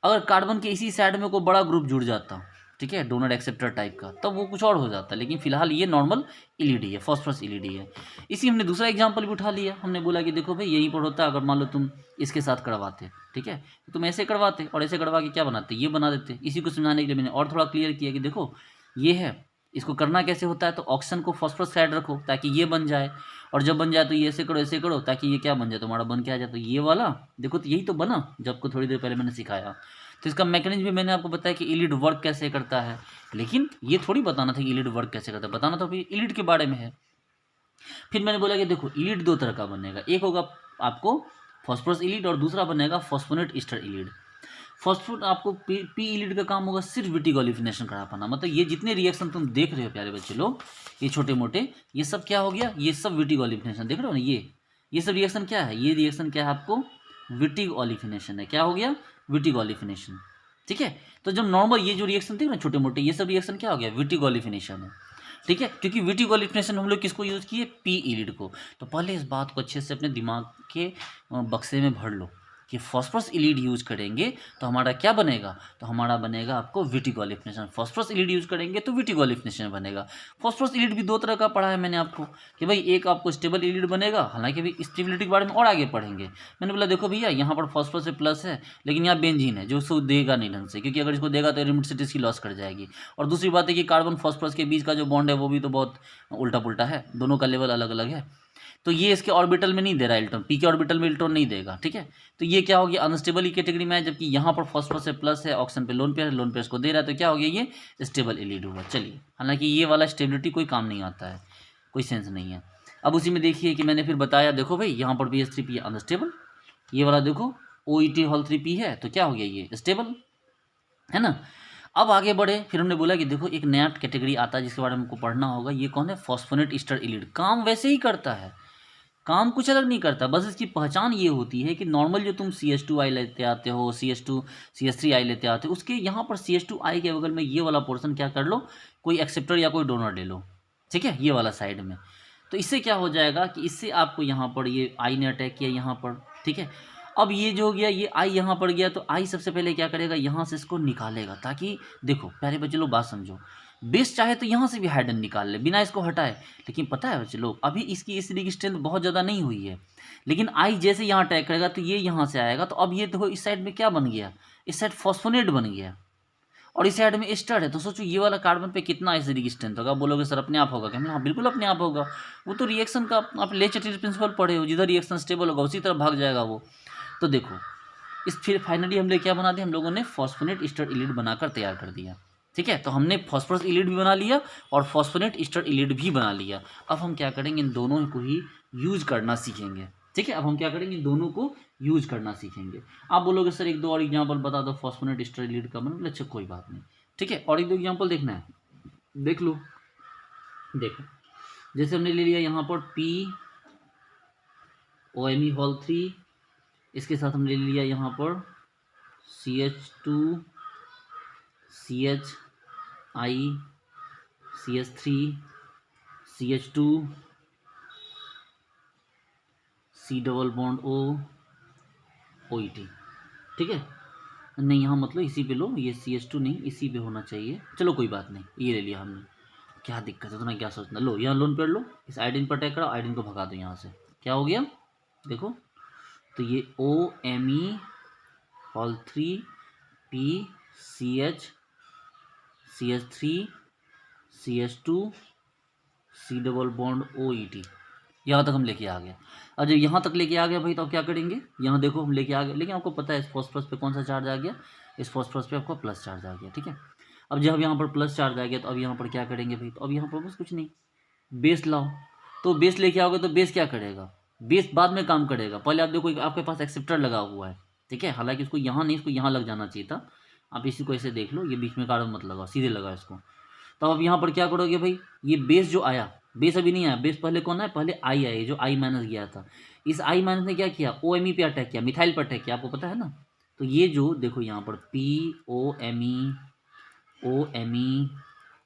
अगर कार्बन के इसी साइड में कोई बड़ा ग्रुप जुड़ जाता, ठीक है, डोनर एक्सेप्टर टाइप का, तब वो कुछ और हो जाता है, लेकिन फिलहाल ये नॉर्मल इलीड ही है, फॉस्फोरस इलीड ही है। इसी हमने दूसरा एग्जांपल भी उठा लिया, हमने बोला कि देखो भाई यहीं पर होता है, अगर मान लो तुम इसके साथ करवाते, ठीक है, तो तुम ऐसे करवाते और ऐसे करवा के क्या बनाते, ये बना देते। इसी को समझाने के लिए मैंने और थोड़ा क्लियर किया कि देखो ये है, इसको करना कैसे होता है, तो ऑक्सीजन को फॉस्फोरस साइड रखो ताकि ये बन जाए, और जब बन जाए तो ये ऐसे करो ताकि ये क्या बन जाए, तुम्हारा बन के आ जाए। तो ये वाला देखो, तो यही तो बना जब को थोड़ी देर पहले मैंने सिखाया। तो इसका मैकेनिज्म भी मैंने आपको बताया कि इलीड वर्क कैसे करता है, लेकिन ये थोड़ी बताना था कि इलीड वर्क कैसे करता है, बताना तो फिर इलीड के बारे में है। फिर मैंने बोला कि देखो इलीड 2 तरह का बनेगा, एक होगा आपको फॉस्फोरस इलीड और दूसरा बनेगा फॉस्फोनेट ईस्टर इलीड। फॉस्फोनेट आपको पी इलीड का काम होगा सिर्फ विटिग ऑलिफिनेशन करा पाना, मतलब ये जितने रिएक्शन तुम देख रहे हो प्यारे बच्चे लोग, ये छोटे मोटे, ये सब क्या हो गया, ये सब विटिग ऑलिफिनेशन देख रहे हो ना, ये सब रिएक्शन क्या है, ये रिएक्शन क्या है आपको, विटिग ऑलिफिनेशन है। क्या हो गया, विटिग ऑलिफिनेशन। ठीक है, तो जब नॉर्मल ये जो रिएक्शन थे ना छोटे मोटे, ये सब रिएक्शन क्या हो गया, विटिग ऑलिफिनेशन है। ठीक है, क्योंकि विटिग ऑलिफिनेशन हम लोग किसको यूज़ किए, पी इलीड को। तो पहले इस बात को अच्छे से अपने दिमाग के बक्से में भर लो कि फॉस्फोरस इलीड यूज करेंगे तो हमारा क्या बनेगा, तो हमारा बनेगा आपको विटिगो ऑलिफिनेशन। फॉस्फोरस इलीड यूज करेंगे तो विटिगो ऑलिफिनेशन बनेगा। फॉस्फोरस इलीड भी दो तरह का पढ़ा है मैंने आपको कि भाई एक आपको स्टेबल इलीड बनेगा, हालांकि अभी स्टेबिलिटी के बारे में और आगे पढ़ेंगे। मैंने बोला देखो भैया यहाँ पर फॉस्फोरस से प्लस है लेकिन यहाँ बेंजीन है जो उसको देगा नहीं ढंग से, क्योंकि अगर इसको देगा तो एरोमेटिसिटी इसकी लॉस कर जाएगी। और दूसरी बात है कि कार्बन फॉस्फोरस के बीच का जो बॉन्ड है वो भी तो बहुत उल्टा पुल्टा है, दोनों का लेवल अलग अलग है। तो ये इसके ऑर्बिटल में नहीं दे रहा है इलेक्ट्रॉन, पी के ऑर्बिटल में इलेक्ट्रॉन नहीं देगा, ठीक है। तो ये क्या हो गया, अनस्टेबल कैटेगरी में है, जबकि यहाँ पर फॉस्फोरस से प्लस है, ऑक्सीजन पे लोन पेयर है, लोन पेयर को दे रहा है, तो क्या हो गया ये स्टेबल इलीड हुआ। चलिए, हालांकि ये वाला स्टेबिलिटी कोई काम नहीं आता है, कोई सेंस नहीं है। अब उसी में देखिए कि मैंने फिर बताया, देखो भाई यहाँ पर BH3P अनस्टेबल, ये वाला देखो OET हॉल 3P है, तो क्या हो गया ये स्टेबल, है ना। अब आगे बढ़े, फिर हमने बोला कि देखो एक नया कैटेगरी आता है जिसके बारे में हमको पढ़ना होगा, ये कौन है, फॉस्फोनेट ईस्टर इलीड। काम वैसे ही करता है, काम कुछ अलग नहीं करता, बस इसकी पहचान ये होती है कि नॉर्मल जो तुम CH2I लेते आते हो, CH3I लेते आते हो, उसके यहाँ पर CH2I के बगल में ये वाला पोर्शन क्या कर लो, कोई एक्सेप्टर या कोई डोनर ले लो, ठीक है, ये वाला साइड में। तो इससे क्या हो जाएगा कि इससे आपको यहाँ पर ये I ने अटैक किया यहाँ पर, ठीक है। अब ये जो हो गया, ये I यहाँ पर गया, तो I सबसे पहले क्या करेगा, यहाँ से इसको निकालेगा, ताकि देखो पहले बच्चे लोग बात समझो, बेस चाहे तो यहाँ से भी हाइड्रोजन निकाल ले बिना इसको हटाए, लेकिन पता है बच्चे लोग अभी इसकी एसिडिक स्ट्रेंथ बहुत ज़्यादा नहीं हुई है, लेकिन आई जैसे यहाँ अटैक करेगा तो ये यहाँ से आएगा, तो अब ये देखो इस साइड में क्या बन गया, इस साइड फॉस्फोनेट बन गया और इस साइड में एस्टर है। तो सोचो ये वाला कार्बन पे कितना एसिडिक स्ट्रेंथ होगा। बोलोगे सर अपने आप होगा क्या, हाँ बिल्कुल अपने आप होगा, वो तो रिएक्शन का आप ले चटिल प्रिंसिपल पढ़े हो, जिधर रिएक्शन स्टेबल होगा उसी तरह भाग जाएगा वो। तो देखो इस फिर फाइनली हम लोग क्या बना दिया, हम लोगों ने फॉस्फोनेट ईस्टर इलीड बनाकर तैयार कर दिया, ठीक है। तो हमने फॉस्फोरस इलीड भी बना लिया और फॉस्फोनेट ईस्टर इलीड भी बना लिया। अब हम क्या करेंगे, इन दोनों को ही यूज करना सीखेंगे, ठीक है। अब हम क्या करेंगे, इन दोनों को यूज करना सीखेंगे। आप बोलोगे सर एक दो और एग्जाम्पल बता दो फॉस्फोनेट ईस्टर इलीड का, मतलब अच्छा कोई बात नहीं, ठीक है। और एक दो एग्जाम्पल देखना है, देख लो। देखो जैसे हमने ले लिया यहाँ पर POMe हॉल 3, इसके साथ हमने ले लिया यहाँ पर CH2 CHI CH3 CH2 C double bond O OET, ठीक है। नहीं यहाँ मतलब इसी पे लो, ये CH2 नहीं इसी पे होना चाहिए, चलो कोई बात नहीं, ये ले लिया हमने, क्या दिक्कत है उतना क्या सोचना। लो यहाँ लोन पेड़ लो, इस आयोडीन पर अटैक करो, आयोडीन को भगा दो यहाँ से, क्या हो गया देखो। तो ये OMe hall 3 PCH CH3 CH2 C double bond OET, यहाँ तक हम लेके आ गए। और जब यहाँ तक लेके आ गए भाई तो अब क्या करेंगे, यहाँ देखो हम लेके आ गए, लेकिन आपको पता है इस फॉस्फोरस पे कौन सा चार्ज आ गया, इस फॉस्फोरस पे आपको प्लस चार्ज आ गया, ठीक है। अब जब यहाँ पर प्लस चार्ज आ गया तो अब यहाँ पर क्या करेंगे भाई, तो अब यहाँ पर बस कुछ नहीं, बेस लाओ। तो बेस लेके आओगे तो बेस क्या करेगा, बेस बाद में काम करेगा, पहले आप देखो आपके पास एक्सेप्टर लगा हुआ है, ठीक है। हालांकि इसको यहाँ नहीं, इसको यहाँ लग जाना चाहिए था, आप इसी को ऐसे देख लो, ये बीच में कार्बन मत लगाओ, सीधे लगाओ इसको। तो अब यहाँ पर क्या करोगे भाई, ये बेस जो आया, बेस अभी नहीं आया, बेस पहले कौन है, पहले आई आया, जो I माइनस गया था, इस I माइनस ने क्या किया, OMe पे अटैक किया, मिथाइल पर अटैक किया, आपको पता है ना। तो ये जो देखो यहाँ पर POMe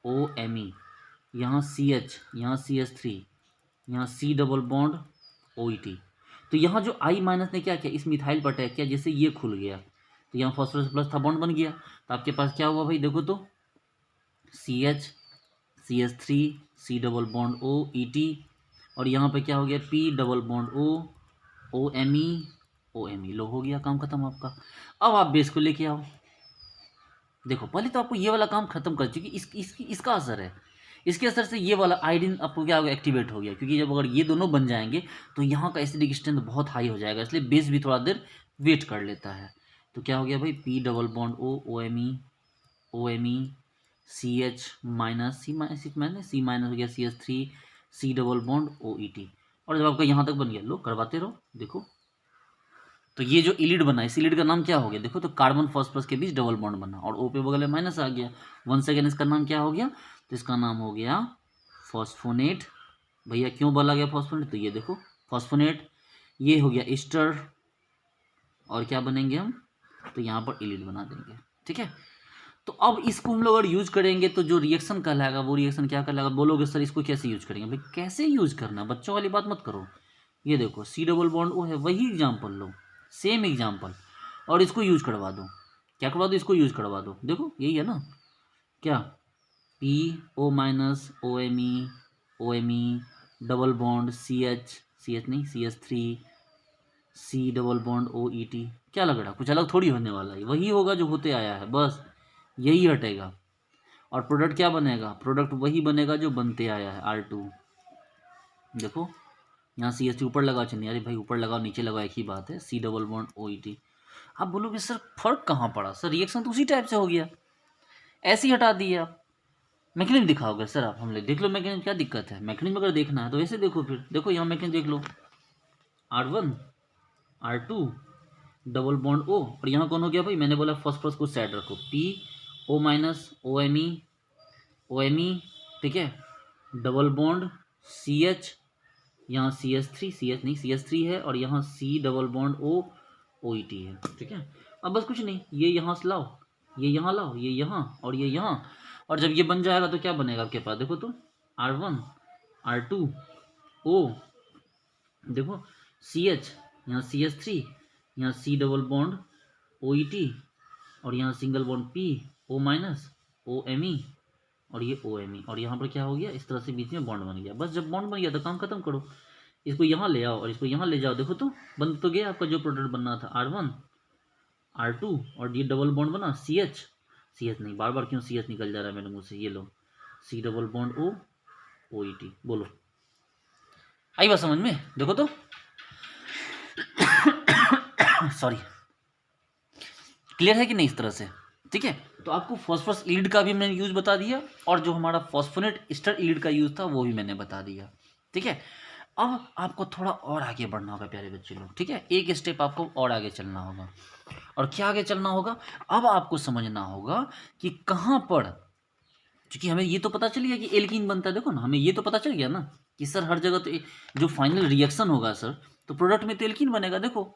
OMe यहाँ CH, यहाँ CH3, यहाँ C डबल बॉन्ड OET। तो यहाँ जो I माइनस ने क्या किया, इस मिथाइल पर अटैक किया, जिससे ये खुल गया, तो यहाँ फॉस्फोरस प्लस था, बॉन्ड बन गया। तो आपके पास क्या हुआ भाई, देखो तो CH CH3 C double bond OET, और यहाँ पे क्या हो गया P डबल बॉन्ड OMe, लो हो गया, काम खत्म आपका। अब आप बेस को लेके आओ, देखो पहले तो आपको ये वाला काम खत्म कर चुकी, इसका असर है, इसके असर से ये वाला आयोडीन आपको क्या होगा, एक्टिवेट हो गया, क्योंकि जब अगर ये दोनों बन जाएंगे तो यहाँ का एसिडिक स्ट्रेंथ बहुत हाई हो जाएगा, इसलिए बेस भी थोड़ा देर वेट कर लेता है। तो क्या हो गया भाई, P double bond OMe CH minus C minus हो गया CH3 C double bond OET, और जब आपका यहाँ तक बन गया, लो करवाते रहो, देखो। तो ये जो इलिड बना, इस इलिड का नाम क्या हो गया, देखो तो कार्बन फॉस्फोरस के बीच डबल बॉन्ड बना और O पे बगल में माइनस आ गया, 1 सेकेंड, इसका नाम क्या हो गया, तो इसका नाम हो गया फॉस्फोनेट। भैया क्यों बोला गया फॉस्फोनेट, तो ये देखो फॉस्फोनेट, ये हो गया ईस्टर, और क्या बनेंगे हम, तो यहाँ पर इलिड बना देंगे, ठीक है। तो अब इसको हम लोग अगर यूज करेंगे तो जो रिएक्शन कहलाएगा वो रिएक्शन क्या कहलाएगा, बोलोगे सर इसको कैसे यूज करेंगे, भाई कैसे यूज करना, बच्चों वाली बात मत करो। ये देखो C डबल बॉन्ड O है, वही एग्जाम्पल लो, सेम एग्जाम्पल, और इसको यूज करवा दो। क्या करवा दो? इसको यूज करवा दो। देखो यही है ना, क्या P O minus O M E double bond C H नहीं CH3 C double bond OET। क्या लग रहा? कुछ अलग थोड़ी होने वाला है, वही होगा जो होते आया है, बस यही हटेगा। और प्रोडक्ट क्या बनेगा? प्रोडक्ट वही बनेगा जो बनते आया है, R2। देखो यहाँ CH3 ऊपर लगाओ, चलिए अरे भाई ऊपर लगाओ नीचे लगाओ एक ही बात है, सी डबल बॉन्ड OET। आप बोलोगे सर फर्क कहाँ पड़ा? सर रिएक्शन तो उसी टाइप से हो गया, ऐसे ही हटा दिए आप। मैकेनिज्म दिखाओगे सर आप, हम ले देख लो मैकेनिज्म, क्या दिक्कत है? मैकेनिज्म अगर देखना है तो ऐसे देखो, फिर देखो यहाँ मैकेनिज्म देख लो, R1 R2 double bond O, और यहाँ कौन हो गया भाई? मैंने बोला फॉस्फोरस को साइड रखो, PO माइनस OMe, ठीक है, डबल बॉन्ड CH, यहाँ CH3 नहीं CH3 है, और यहाँ C डबल बॉन्ड OET है, ठीक है। अब बस कुछ नहीं, ये यहाँ से लाओ, ये यहाँ लाओ, ये यहाँ और ये यहाँ, और जब ये बन जाएगा तो क्या बनेगा आपके पास? देखो तो R1 R2 O, देखो CH, यहाँ CH3, यहाँ C डबल बॉन्ड OET, और यहाँ single bond PO minus OMe, और ये OMe, और यहाँ पर क्या हो गया? इस तरह से बीच में बॉन्ड बन गया। बस जब बॉन्ड बन गया तो काम खत्म करो, इसको यहाँ ले आओ और इसको यहाँ ले जाओ। देखो तो बन तो गया आपका जो प्रोडक्ट बनना था, R1 R2, और ये डबल बॉन्ड बना CH नहीं, बार बार क्यों CH निकल जा रहा है मेरे मुँह से? ये लो C डबल बॉन्ड OET। बोलो आई बात समझ में? देखो तो सॉरी, क्लियर है कि नहीं? इस तरह से, ठीक है। तो आपको फॉस्फोरस इलिड का भी मैंने यूज बता दिया, और जो हमारा फॉस्फोनेट ईस्टर इलिड का यूज था वो भी मैंने बता दिया, ठीक है। अब आपको थोड़ा और आगे बढ़ना होगा प्यारे बच्चे लोग, ठीक है। एक स्टेप आपको और आगे चलना होगा, और क्या आगे चलना होगा? अब आपको समझना होगा कि कहाँ पर, क्योंकि हमें ये तो पता चल गया कि एल्कीन बनता है। देखो ना, हमें ये तो पता चल गया ना कि सर हर जगह तो जो फाइनल रिएक्शन होगा सर, तो प्रोडक्ट में तो एल्कीन बनेगा। देखो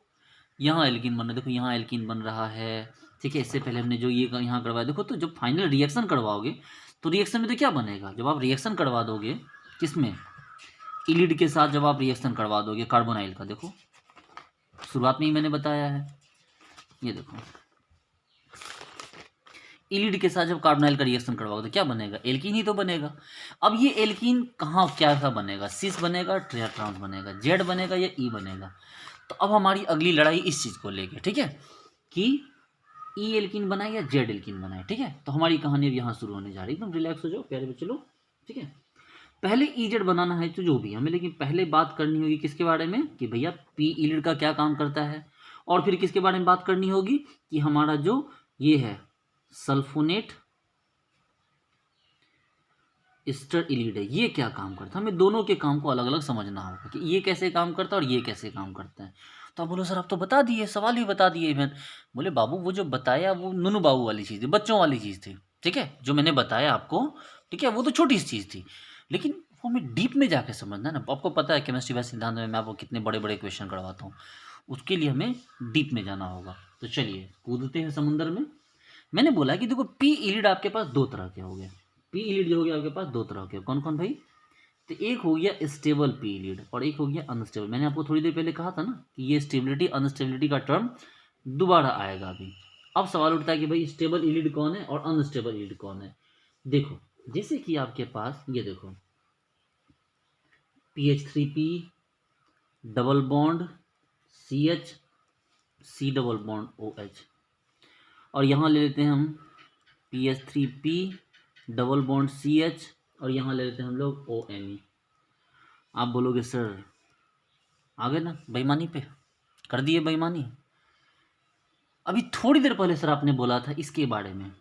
यहाँ एल्कीन बन रहा है, देखो यहाँ एल्कीन बन रहा है, ठीक है। इससे पहले हमने जो ये यहाँ करवाया, देखो तो जब फाइनल रिएक्शन करवाओगे तो रिएक्शन में तो क्या बनेगा? जब आप रिएक्शन करवा दोगे किसमें? इलिड के साथ जब आप रिएक्शन करवा दोगे कार्बोनाइल का, देखो शुरुआत में ही मैंने बताया है, ये देखो इलिड के साथ जब कार्बोनाइल का रिएक्शन करवाओगे तो क्या बनेगा? एल्कीन ही तो बनेगा। अब ये एल्कीन कहाँ क्या सा बनेगा? सिस बनेगा, ट्रांस बनेगा, जेड बनेगा या ई बनेगा? तो अब हमारी अगली लड़ाई इस चीज़ को लेके, ठीक है, कि ई एल्कीन बनाए या जेड एल्कीन बनाए, ठीक है। तो हमारी कहानी अब यहाँ शुरू होने जा रही है, एकदम रिलैक्स हो जाओ प्यारे बच्चे लोग, ठीक है। पहले ई जेड बनाना है तो जो भी हमें, लेकिन पहले बात करनी होगी किसके बारे में? कि भैया पी इलिड का क्या काम करता है, और फिर किसके बारे में बात करनी होगी कि हमारा जो ये है सल्फोनेट ईस्टर इलिड है, ये क्या काम करता है। हमें दोनों के काम को अलग अलग समझना होगा कि ये कैसे काम करता है और ये कैसे काम करता है। तो आप बोलो सर आप तो बता दिए, सवाल ही बता दिए इवन। बोले बाबू वो जो बताया वो नुनू बाबू वाली चीज़ थी, बच्चों वाली चीज़ थी, ठीक है। जो मैंने बताया आपको, ठीक है, वो तो छोटी सी चीज़ थी, लेकिन वो हमें डीप में जाके समझना है ना। आपको पता है केमिस्ट्री व सिद्धांत में मैं आपको कितने बड़े बड़े क्वेश्चन करवाता हूँ, उसके लिए हमें डीप में जाना होगा। तो चलिए कूदते हैं समुंदर में। मैंने बोला कि देखो पी इलिड आपके पास दो तरह के हो गए। पी इलिड जो हो गया आपके पास दो तरह के, कौन कौन भाई? तो एक हो गया स्टेबल पी इलिड और एक हो गया अनस्टेबल। मैंने आपको थोड़ी देर पहले कहा था ना कि ये स्टेबिलिटी अनस्टेबिलिटी का टर्म दोबारा आएगा अभी। अब सवाल उठता है कि भाई स्टेबल इलिड कौन है और अनस्टेबल इलिड कौन है। देखो जैसे कि आपके पास ये देखो PH3P double bond CH C double bond OH, और यहाँ ले लेते हैं हम PH3P डबल बॉन्ड CH, और यहाँ ले लेते हैं हम लोग OMe। आप बोलोगे सर आ गए ना बेईमानी पे, कर दिए बेईमानी। अभी थोड़ी देर पहले सर आपने बोला था इसके बारे में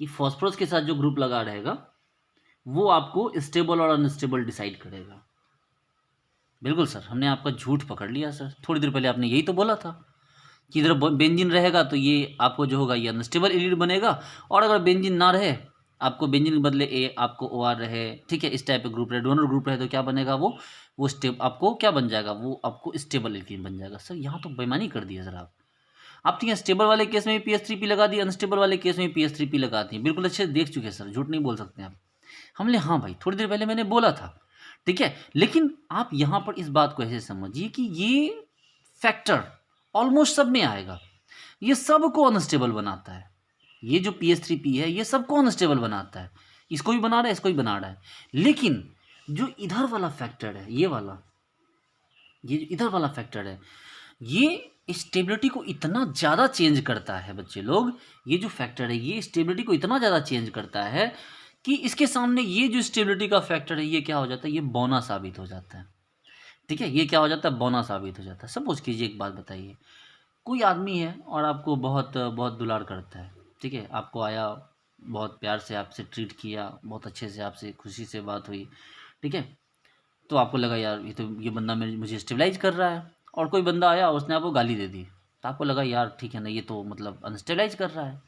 कि फॉस्फोरस के साथ जो ग्रुप लगा रहेगा वो आपको स्टेबल और अनस्टेबल डिसाइड करेगा। बिल्कुल सर, हमने आपका झूठ पकड़ लिया सर। थोड़ी देर पहले आपने यही तो बोला था कि इधर बेंजीन रहेगा तो ये आपको जो होगा ये अनस्टेबल इलिड बनेगा, और अगर बेंजीन ना रहे, आपको बेंजीन के बदले ए आपको OR रहे, ठीक है, इस टाइप का ग्रुप रहे, डोनर ग्रुप रहे, तो क्या बनेगा? वो स्टेब आपको क्या बन जाएगा? वो आपको स्टेबल एल्कीन बन जाएगा। सर यहाँ तो बेईमानी कर दी है सर आप ठीक है। स्टेबल वाले केस में PH3P लगा दी, अनस्टेबल वाले केस में PH3P लगा दी। बिल्कुल अच्छे से देख चुके हैं सर, झूठ नहीं बोल सकते आप। हमने हाँ भाई थोड़ी देर पहले मैंने बोला था, ठीक है, लेकिन आप यहाँ पर इस बात को ऐसे समझिए कि ये फैक्टर ऑलमोस्ट सब में आएगा। ये सबको अनस्टेबल बनाता है। ये जो PS3P है ये सबको अनस्टेबल बनाता है। इसको भी बना रहा है, इसको भी बना रहा है। लेकिन जो इधर वाला फैक्टर है, ये वाला, ये जो इधर वाला फैक्टर है, ये स्टेबिलिटी को इतना ज़्यादा चेंज करता है बच्चे लोग। ये जो फैक्टर है ये स्टेबिलिटी को इतना ज़्यादा चेंज करता है कि इसके सामने ये जो स्टेबिलिटी का फैक्टर है ये क्या हो जाता है, ये बौना साबित हो जाता है। ठीक है, ये क्या हो जाता है, बौना साबित हो जाता है। सपोज कीजिए, एक बात बताइए, कोई आदमी है और आपको बहुत बहुत दुलार करता है। ठीक है, आपको आया, बहुत प्यार से आपसे ट्रीट किया, बहुत अच्छे से आपसे खुशी से बात हुई। ठीक है, तो आपको लगा यार ये बंदा मुझे स्टेबलाइज कर रहा है। और कोई बंदा आया, उसने आपको गाली दे दी, तो आपको लगा यार ठीक है ना, ये तो मतलब अनस्टेबलाइज कर रहा है।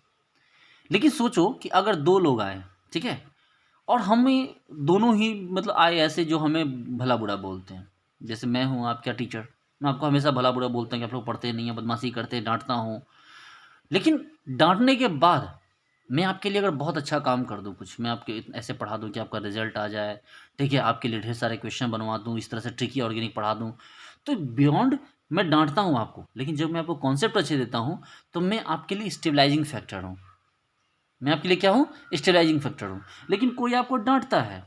लेकिन सोचो कि अगर दो लोग आए, ठीक है, और हमें दोनों ही मतलब आए ऐसे जो हमें भला बुरा बोलते हैं। जैसे मैं हूँ आपका टीचर, मैं आपको हमेशा भला बुरा बोलता हूँ कि आप लोग पढ़ते नहीं हैं, बदमाशी करते हैं, डांटता हूँ। लेकिन डांटने के बाद मैं आपके लिए अगर बहुत अच्छा काम कर दूँ, कुछ मैं आपके ऐसे पढ़ा दूँ कि आपका रिजल्ट आ जाए, ठीक है, आपके लिए ढेर सारे क्वेश्चन बनवा दूँ, इस तरह से ट्रिकी ऑर्गेनिक पढ़ा दूँ, तो बियॉन्ड मैं डांटता हूँ आपको, लेकिन जब मैं आपको कॉन्सेप्ट अच्छे देता हूँ तो मैं आपके लिए स्टेबलाइजिंग फैक्टर हूँ। मैं आपके लिए क्या हूँ, स्टेबलाइजिंग फैक्टर हूँ। लेकिन कोई आपको डांटता है,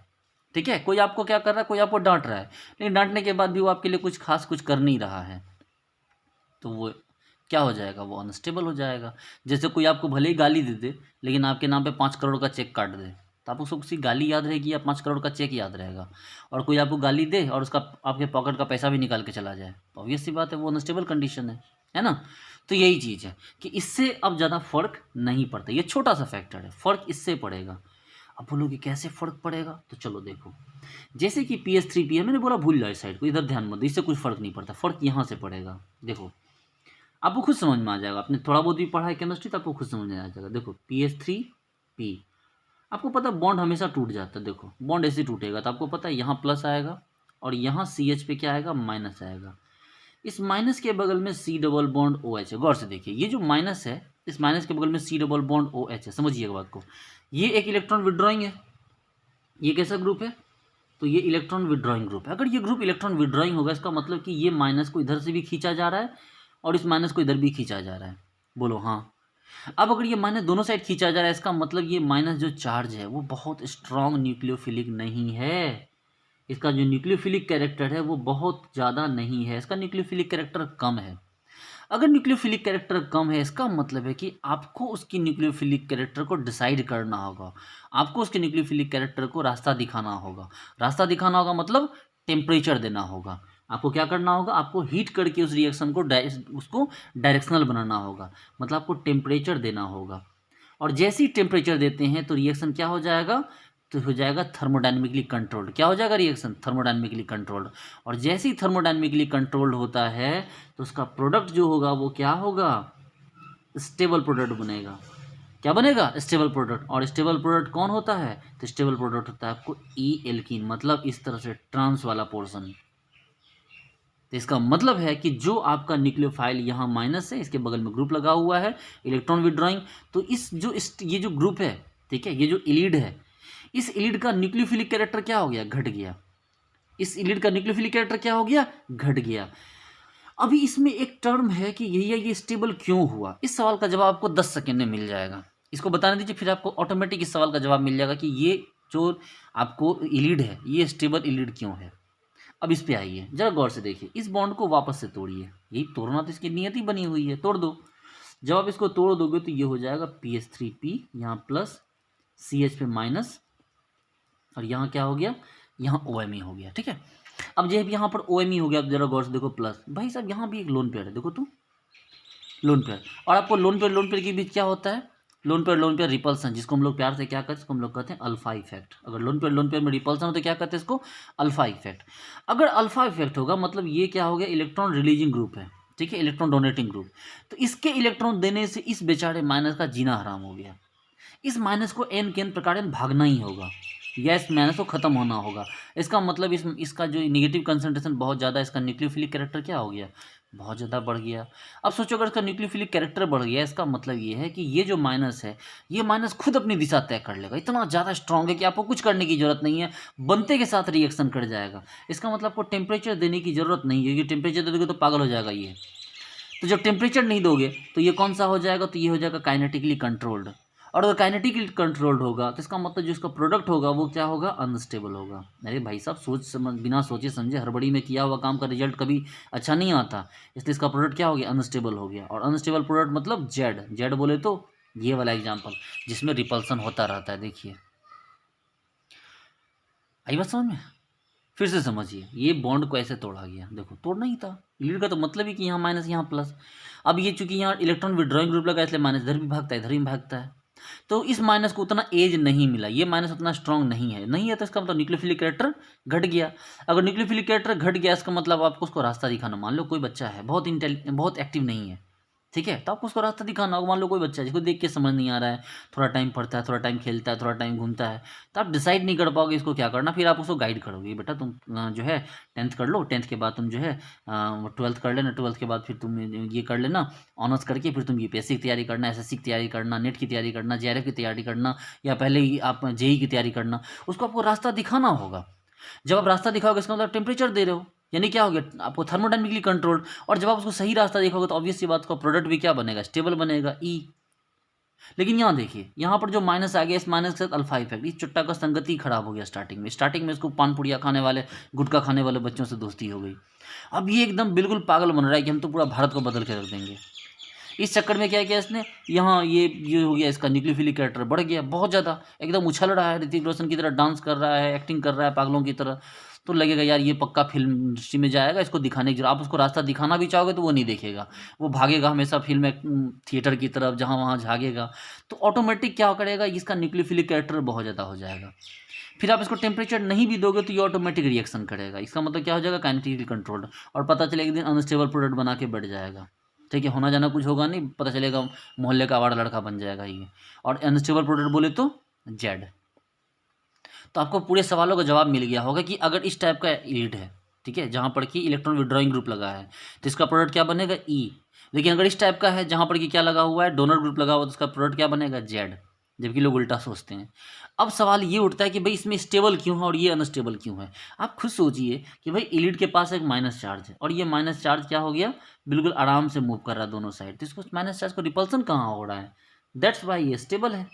ठीक है, कोई आपको क्या कर रहा है, कोई आपको डांट रहा है, लेकिन डांटने के बाद भी वो आपके लिए कुछ खास कुछ कर नहीं रहा है, तो वो क्या हो जाएगा, वो अनस्टेबल हो जाएगा। जैसे कोई आपको भले ही गाली दे दे, लेकिन आपके नाम पे 5 करोड़ का चेक काट दे, तो आपको उसको उसकी गाली याद रहेगी या 5 करोड़ का चेक याद रहेगा। और कोई आपको गाली दे और उसका आपके पॉकेट का पैसा भी निकाल के चला जाए, तो ऑब्वियस सी बात है वो अनस्टेबल कंडीशन है ना। तो यही चीज़ है कि इससे अब ज़्यादा फर्क नहीं पड़ता। ये छोटा सा फैक्टर है, फर्क इससे पड़ेगा। अब बोलोगे कैसे फ़र्क पड़ेगा, तो चलो देखो। जैसे कि PS3P है, मैंने बोला भूल जाओ इस साइड को, इधर ध्यान मत दो, इससे कुछ फ़र्क नहीं पड़ता। फ़र्क यहाँ से पड़ेगा, देखो आपको खुद समझ में आ जाएगा। आपने थोड़ा बहुत भी पढ़ा है केमिस्ट्री, तो आपको खुद समझ में आ जाएगा। देखो PS3P, आपको पता है बॉन्ड हमेशा टूट जाता है। देखो बॉन्ड ऐसे टूटेगा, तो आपको पता है यहाँ प्लस आएगा और यहाँ CH पे क्या आएगा, माइनस आएगा। इस माइनस के बगल में C डबल बॉन्ड OH है। गौर से देखिए, ये जो माइनस है, इस माइनस के बगल में C डबल बॉन्ड OH है। समझिएगा बात को, ये एक इलेक्ट्रॉन विड्रॉइंग है। ये कैसा ग्रुप है, तो ये इलेक्ट्रॉन विड्रॉइंग ग्रुप है। अगर ये ग्रुप इलेक्ट्रॉन विड्रॉइंग होगा, इसका मतलब कि ये माइनस को इधर से भी खींचा जा रहा है और इस माइनस को इधर भी खींचा जा रहा है। बोलो हाँ। अब अगर ये माइनस दोनों साइड खींचा जा रहा है, इसका मतलब ये माइनस जो चार्ज है वो बहुत स्ट्रॉन्ग न्यूक्लियोफिलिक नहीं है। इसका जो न्यूक्लियोफिलिक कैरेक्टर है वो बहुत ज़्यादा नहीं है, इसका न्यूक्लियोफिलिक कैरेक्टर कम है। अगर न्यूक्लियोफिलिक कैरेक्टर कम है, इसका मतलब है कि आपको उसकी न्यूक्लियोफिलिक कैरेक्टर को डिसाइड करना होगा। आपको उसके न्यूक्लियोफिलिक कैरेक्टर को रास्ता दिखाना होगा। रास्ता दिखाना होगा मतलब टेम्परेचर देना होगा। आपको क्या करना होगा, आपको हीट करके उस रिएक्शन को उसको डायरेक्शनल बनाना होगा, मतलब आपको टेम्परेचर देना होगा। और जैसे ही टेम्परेचर देते हैं तो रिएक्शन क्या हो जाएगा, तो हो जाएगा थर्मोडायनेमिकली कंट्रोल्ड। क्या हो जाएगा रिएक्शन, थर्मोडायनेमिकली कंट्रोल्ड। और जैसे ही थर्मोडायनेमिकली कंट्रोल्ड होता है तो उसका प्रोडक्ट जो होगा वो क्या होगा, स्टेबल प्रोडक्ट बनेगा। क्या बनेगा, स्टेबल प्रोडक्ट। और स्टेबल प्रोडक्ट कौन होता है, तो स्टेबल प्रोडक्ट होता है आपको ई एल्कीन, मतलब इस तरह से ट्रांस वाला पोर्शन। तो इसका मतलब है कि जो आपका न्यूक्लियोफाइल यहाँ माइनस है, इसके बगल में ग्रुप लगा हुआ है इलेक्ट्रॉन विड्रॉइंग, तो ये जो ग्रुप है, ठीक है, ये जो इलीड है, इस इलीड का न्यूक्लियोफिलिक कैरेक्टर क्या हो गया, घट गया। इस इलीड का न्यूक्लियोफिलिक कैरेक्टर क्या हो गया, घट गया। अभी इसमें एक टर्म है कि ये स्टेबल क्यों हुआ। इस सवाल का जवाब आपको 10 सेकेंड में मिल जाएगा। इसको बताने दीजिए, फिर आपको ऑटोमेटिक इस सवाल का जवाब मिल जाएगा कि ये जो आपको इलीड है ये स्टेबल इलीड क्यों है। अब इस पे आइए, जरा गौर से देखिए, इस बॉन्ड को वापस से तोड़िए। यही तोड़ना तो इसकी नियति बनी हुई है, तोड़ दो। जब आप इसको तोड़ दोगे तो ये हो जाएगा PS3P, यहाँ प्लस CH पे माइनस, और यहाँ क्या हो गया, यहाँ OMe हो गया। ठीक है, अब जब यहाँ पर OMe हो गया, अब जरा गौर से देखो प्लस, भाई साहब यहाँ भी एक लोन पेयर है, देखो तो लोन पेयर। और आपको लोन पेयर के बीच क्या होता है, लोन पेयर रिपल्सन, जिसको हम लोग प्यार से क्या कहते हैं, इसको हम लोग कहते हैं अल्फा इफेक्ट। अगर लोन पेयर में रिपल्सन हो तो क्या कहते हैं इसको, अल्फा इफेक्ट। अगर अल्फा इफेक्ट होगा मतलब ये क्या हो गया, इलेक्ट्रॉन रिलीजिंग ग्रुप है, ठीक है, इलेक्ट्रॉन डोनेटिंग ग्रुप। तो इसके इलेक्ट्रॉन देने से इस बेचारे माइनस का जीना हराम हो गया। इस माइनस को एन के एन प्रकार भागना ही होगा, या इस माइनस को खत्म होना होगा। इसका मतलब इसका जो निगेटिव कंसंट्रेशन बहुत ज़्यादा, इसका न्यूक्लियोफिलिक कैरेक्टर क्या हो गया, बहुत ज़्यादा बढ़ गया। अब सोचो अगर इसका न्यूक्लियोफिलिक कैरेक्टर बढ़ गया, इसका मतलब ये है कि ये जो माइनस है, ये माइनस खुद अपनी दिशा तय कर लेगा। इतना ज़्यादा स्ट्रांग है कि आपको कुछ करने की जरूरत नहीं है, बनते के साथ रिएक्शन कर जाएगा। इसका मतलब आपको टेम्परेचर देने की ज़रूरत नहीं है, क्योंकि टेम्परेचर दे दोगे तो पागल हो जाएगा ये। तो जब टेम्परेचर नहीं दोगे तो ये कौन सा हो जाएगा, तो ये हो जाएगा काइनेटिकली कंट्रोल्ड। और अगर काइनेटिकली कंट्रोल्ड होगा तो इसका मतलब जो इसका प्रोडक्ट होगा वो क्या होगा, अनस्टेबल होगा। अरे भाई साहब, सोच समझ, बिना सोचे समझे हड़बड़ी में किया हुआ काम का रिजल्ट कभी अच्छा नहीं आता, इसलिए इसका प्रोडक्ट क्या हो गया, अनस्टेबल हो गया। और अनस्टेबल प्रोडक्ट मतलब जेड, जेड बोले तो ये वाला एग्जाम्पल जिसमें रिपल्सन होता रहता है। देखिए आई बात समझ में, फिर से समझिए, ये बॉन्ड को ऐसे तोड़ा गया, देखो तोड़ना ही था। लीड का तो मतलब ही कि यहाँ माइनस यहाँ प्लस। अब ये चूंकि यहाँ इलेक्ट्रॉन विड्रॉइंग ग्रुप लगा इसलिए माइनस इधर भी भागता है इधर भी भागता है, तो इस माइनस को उतना एज नहीं मिला, ये माइनस उतना स्ट्रांग नहीं है तो इसका मतलब न्यूक्लियोफिलिक कैरेक्टर घट गया। अगर न्यूक्लियोफिलिक कैरेक्टर घट गया इसका मतलब आपको उसको रास्ता दिखाना, मान लो कोई बच्चा है बहुत एक्टिव नहीं है, ठीक है, तो आपको उसको रास्ता दिखाना होगा। मान लो कोई बच्चा है जिसको देख के समझ नहीं आ रहा है, थोड़ा टाइम पढ़ता है, थोड़ा टाइम खेलता है, थोड़ा टाइम घूमता है, तो आप डिसाइड नहीं कर पाओगे इसको क्या करना, फिर आप उसको गाइड करोगे, बेटा तुम जो है 10th कर लो, 10th के बाद तुम जो है 12th कर लेना, 12th के बाद फिर तुम ये कर लेना ऑनर्स करके, फिर तुम यूपीएससी की तैयारी करना, एसएससी की तैयारी करना, नेट की तैयारी करना, जेआरएफ की तैयारी करना, या पहले ही आप जेई की तैयारी करना। उसको आपको रास्ता दिखाना होगा। जब आप रास्ता दिखाओगे इसका मतलब टेम्परेचर दे रहे हो, यानी क्या हो गया, आपको थर्मोडायनेमिकली कंट्रोल्ड। और जब आप उसको सही रास्ता दिखाओगे तो ऑब्वियस सी बात का प्रोडक्ट भी क्या बनेगा, स्टेबल बनेगा, ई। लेकिन यहाँ देखिए, यहाँ पर जो माइनस आ गया, इस माइनस के साथ अल्फा इफेक्ट, इस चुट्टा का संगति खराब हो गया। स्टार्टिंग में इसको पान पुड़िया खाने वाले, गुटखा खाने वाले बच्चों से दोस्ती हो गई। अब ये एकदम बिल्कुल पागल बन रहा है कि हम तो पूरा भारत को बदल के रख देंगे। इस चक्कर में क्या किया इसने, यहाँ ये हो गया, इसका न्यूक्लियोफिलिक कैरेक्टर बढ़ गया बहुत ज़्यादा, एकदम उछल रहा है, ऋतिक रोशन की तरह डांस कर रहा है, एक्टिंग कर रहा है पागलों की तरह। तो लगेगा यार ये पक्का फिल्म इंडस्ट्री में जाएगा, इसको दिखाने की, आप उसको रास्ता दिखाना भी चाहोगे तो वो नहीं देखेगा, वो भागेगा हमेशा फिल्म थिएटर की तरफ, जहाँ वहाँ झागेगा। तो ऑटोमेटिक क्या करेगा, इसका न्यूक्लियोफिलिक कैरेक्टर बहुत ज़्यादा हो जाएगा। फिर आप इसको टेम्परेचर नहीं भी दोगे तो ये ऑटोमेटिक रिएक्शन करेगा, इसका मतलब क्या हो जाएगा, काइनेटिकली कंट्रोल्ड। और पता चलेगा एक दिन अनस्टेबल प्रोडक्ट बना के बैठ जाएगा। ठीक है, होना जाना कुछ होगा नहीं, पता चलेगा मोहल्ले का आवारा लड़का बन जाएगा ये। और अनस्टेबल प्रोडक्ट बोले तो जेड। तो आपको पूरे सवालों का जवाब मिल गया होगा कि अगर इस टाइप का लीड है, ठीक है, जहाँ पर कि इलेक्ट्रॉन विड्रॉइंग ग्रुप लगा है, तो इसका प्रोडक्ट क्या बनेगा, ई। लेकिन अगर इस टाइप का है जहाँ पर कि क्या लगा हुआ है, डोनर ग्रुप लगा हुआ, तो उसका प्रोडक्ट क्या बनेगा, जेड। जबकि लोग उल्टा सोचते हैं। अब सवाल ये उठता है कि भाई इसमें स्टेबल क्यों है और ये अनस्टेबल क्यों है। आप खुद सोचिए कि भाई इलिड के पास एक माइनस चार्ज है और ये माइनस चार्ज क्या हो गया, बिल्कुल आराम से मूव कर रहा है दोनों साइड, तो इसको माइनस चार्ज को रिपल्सन कहाँ हो रहा है, दैट्स वाई ये स्टेबल है।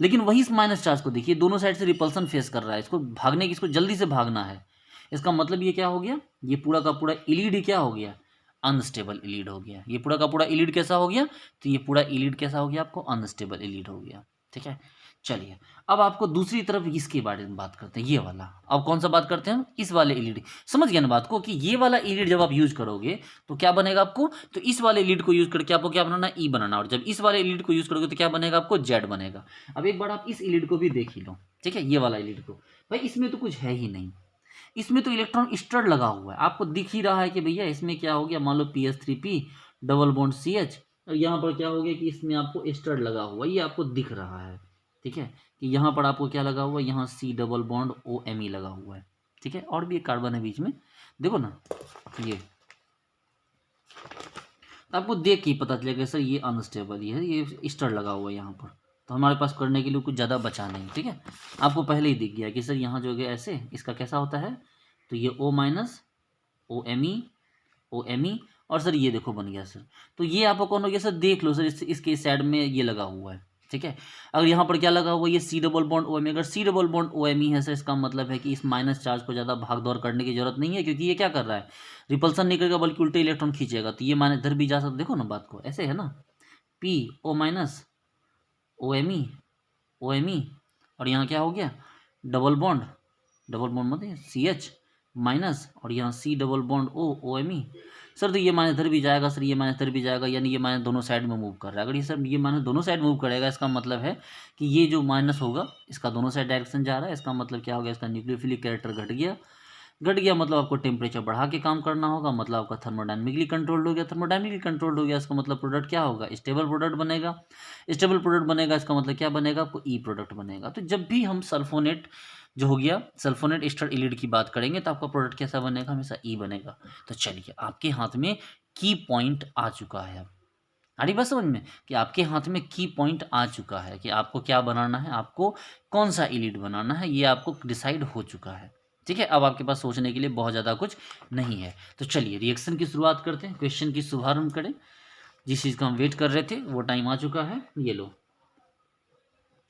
लेकिन वही इस माइनस चार्ज को देखिए, दोनों साइड से रिपल्सन फेस कर रहा है, इसको भागने की, इसको जल्दी से भागना है। इसका मतलब ये क्या हो गया, ये पूरा का पूरा इलिड ही क्या हो गया, अनस्टेबल इलिड हो गया। ये पूरा का पूरा इलिड कैसा हो गया, तो ये पूरा इलिड कैसा हो गया आपको, अनस्टेबल इलिड हो गया। ठीक है, चलिए अब आपको दूसरी तरफ इसके बारे में बात करते हैं, ये वाला। अब कौन सा बात करते हैं हम, इस वाले इलिड। समझ गया ना बात को, कि ये वाला इलिड जब आप यूज करोगे तो क्या बनेगा आपको, तो इस वाले इलिड को यूज करके आपको क्या बनाना, ई बनाना। और जब इस वाले इलिड को यूज करोगे तो क्या बनेगा आपको, जेड बनेगा। अब एक बार आप इस इलिड को भी देख ही लो, ठीक है, ये वाला इलिड को, भाई इसमें तो कुछ है ही नहीं, इसमें तो इलेक्ट्रॉन स्टड लगा हुआ है, आपको दिख ही रहा है कि भैया इसमें क्या हो गया, मान लो PS3P डबल बॉन्ड CH, और यहाँ पर क्या हो गया कि इसमें आपको स्टड लगा हुआ है, ये आपको दिख रहा है। ठीक है, कि यहाँ पर आपको क्या लगा हुआ है, यहाँ C डबल बॉन्ड OMe लगा हुआ है। ठीक है, और भी एक कार्बन है बीच में, देखो ना, ये आपको देख के ही पता चलेगा सर ये अनस्टेबल ही है, ये स्टड लगा हुआ है यहाँ पर, तो हमारे पास करने के लिए कुछ ज़्यादा बचा नहीं। ठीक है, आपको पहले ही दिख गया कि सर यहाँ जो है ऐसे, इसका कैसा होता है, तो ये O माइनस OMe और सर ये देखो बन गया सर। तो ये आपको कौन हो गया सर, देख लो सर, इसके साइड में ये लगा हुआ है। ठीक है, अगर यहाँ पर क्या लगा हुआ है, ये C डबल बॉन्ड OMe, अगर C डबल बॉन्ड OMe है सर, इसका मतलब है कि इस माइनस चार्ज को ज़्यादा भाग दौड़ करने की जरूरत नहीं है, क्योंकि ये क्या कर रहा है, रिपल्सन नहीं करेगा बल्कि उल्टे इलेक्ट्रॉन खींचेगा। तो ये माइनस इधर भी जा सकता, देखो ना बात को, ऐसे है ना, PO माइनस OMe और यहाँ क्या हो गया, डबल बॉन्ड मतलब CH माइनस, और यहाँ C double bond OMe। Sir तो ये माइनस इधर भी जाएगा सर, ये माइनस इधर भी जाएगा, यानी ये माइनस दोनों साइड में मूव कर रहा है। अगर ये सर ये माइनस दोनों साइड मूव करेगा, इसका मतलब है कि ये जो माइनस होगा इसका दोनों साइड डायरेक्शन जा रहा है, इसका मतलब क्या हो गया, इसका न्यूक्लियोफिलिक कैरेक्टर घट गया, मतलब आपको टेम्परेचर बढ़ा के काम करना होगा, मतलब आपका थर्मोडायनेमिकली कंट्रोल्ड हो गया। थर्मोडायनेमिकली कंट्रोल्ड हो गया, इसका मतलब प्रोडक्ट क्या होगा, स्टेबल प्रोडक्ट बनेगा। स्टेबल प्रोडक्ट बनेगा, इसका मतलब क्या बनेगा, आपको ई प्रोडक्ट बनेगा। तो जब भी हम सल्फोनेट जो हो गया, सल्फोनेट एस्टर इलिड की बात करेंगे तो आपका प्रोडक्ट कैसा बनेगा, हमेशा ई बनेगा। तो चलिए आपके हाथ में की पॉइंट आ चुका है। अब आ रही बात समझ में, कि आपके हाथ में की पॉइंट आ चुका है कि आपको क्या बनाना है, आपको कौन सा इलिड बनाना है, ये आपको डिसाइड हो चुका है। ठीक है, अब आपके पास सोचने के लिए बहुत ज़्यादा कुछ नहीं है। तो चलिए रिएक्शन की शुरुआत करते हैं, क्वेश्चन की शुभारंभ करें। जिस चीज़ का हम वेट कर रहे थे वो टाइम आ चुका है। ये लो,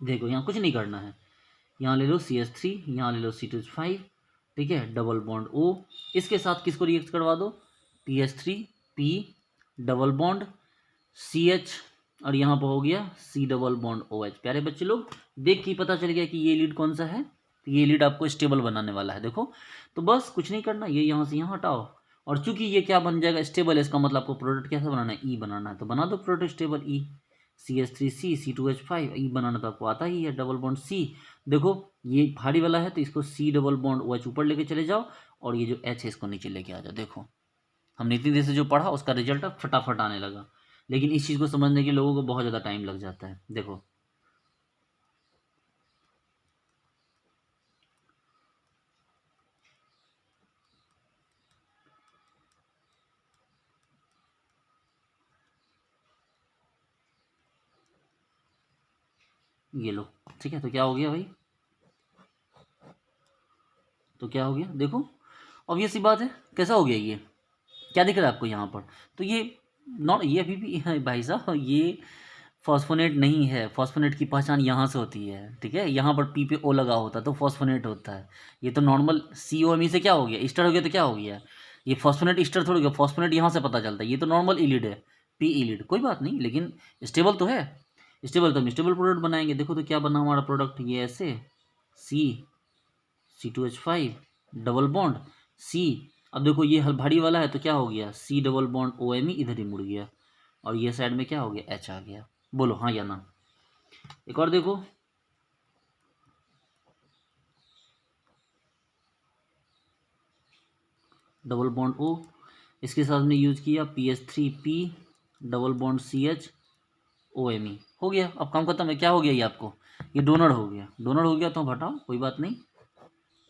देखो यहाँ कुछ नहीं करना है, यहाँ ले लो CH3, यहाँ ले लो C2H5, ठीक है, डबल बॉन्ड O, इसके साथ किसको रिएक्ट करवा दो, PH3P डबल बॉन्ड CH, और यहाँ पर हो गया C डबल बॉन्ड OH। प्यारे बच्चे लोग, देख के ही पता चल गया कि ये लीड कौन सा है, तो ये लीड आपको स्टेबल बनाने वाला है। देखो, तो बस कुछ नहीं करना, ये यहाँ से यहाँ हटाओ, और चूंकि ये क्या बन जाएगा, स्टेबल है, इसका मतलब आपको प्रोडक्ट कैसे बनाना है, E बनाना है, तो बना दो product stable E, CH3C C2H5, E बनाना तो आपको आता ही है, डबल बॉन्ड C। देखो ये भारी वाला है तो इसको C डबल बॉन्ड OH ऊपर लेके चले जाओ, और ये जो H है इसको नीचे लेके आ जाओ। देखो हमने इतनी देर से जो पढ़ा उसका रिजल्ट अब फटाफट आने लगा, लेकिन इस चीज़ को समझने के लोगों को बहुत ज़्यादा टाइम लग जाता है। देखो ये लो, ठीक है, तो क्या हो गया भाई, तो क्या हो गया, देखो ऑब्वियस सी बात है, कैसा हो गया, ये क्या दिख रहा है आपको यहाँ पर, तो ये नॉट, ये अभी भी भाई साहब ये फॉस्फोनेट नहीं है, फॉस्फोनेट की पहचान यहाँ से होती है, ठीक है, यहाँ पर पी पे ओ लगा होता है तो फॉस्फोनेट होता है। ये तो नॉर्मल COMe से क्या हो गया, ईस्टर हो गया, तो क्या हो गया, ये फॉस्फोनेट ईस्टर थोड़ी गया, फॉस्फोनेट यहाँ से पता चलता है, ये तो नॉर्मल इलिड है, पी इलिड, कोई बात नहीं, लेकिन स्टेबल तो है, स्टेबल तो हम स्टेबल प्रोडक्ट बनाएंगे। देखो तो क्या बना हमारा प्रोडक्ट, ये ऐसे C2H5 डबल बॉन्ड C, अब देखो ये भारी वाला है तो क्या हो गया, C डबल बॉन्ड OMe इधर ही मुड़ गया, और ये साइड में क्या हो गया, H आ गया। बोलो हाँ या ना। एक और देखो, डबल बॉन्ड O, इसके साथ हमने यूज किया PH3P double bond CH OMe, हो गया, अब काम खत्म है। क्या हो गया ये आपको, ये डोनर हो गया, डोनर हो गया तो हटाओ, कोई बात नहीं।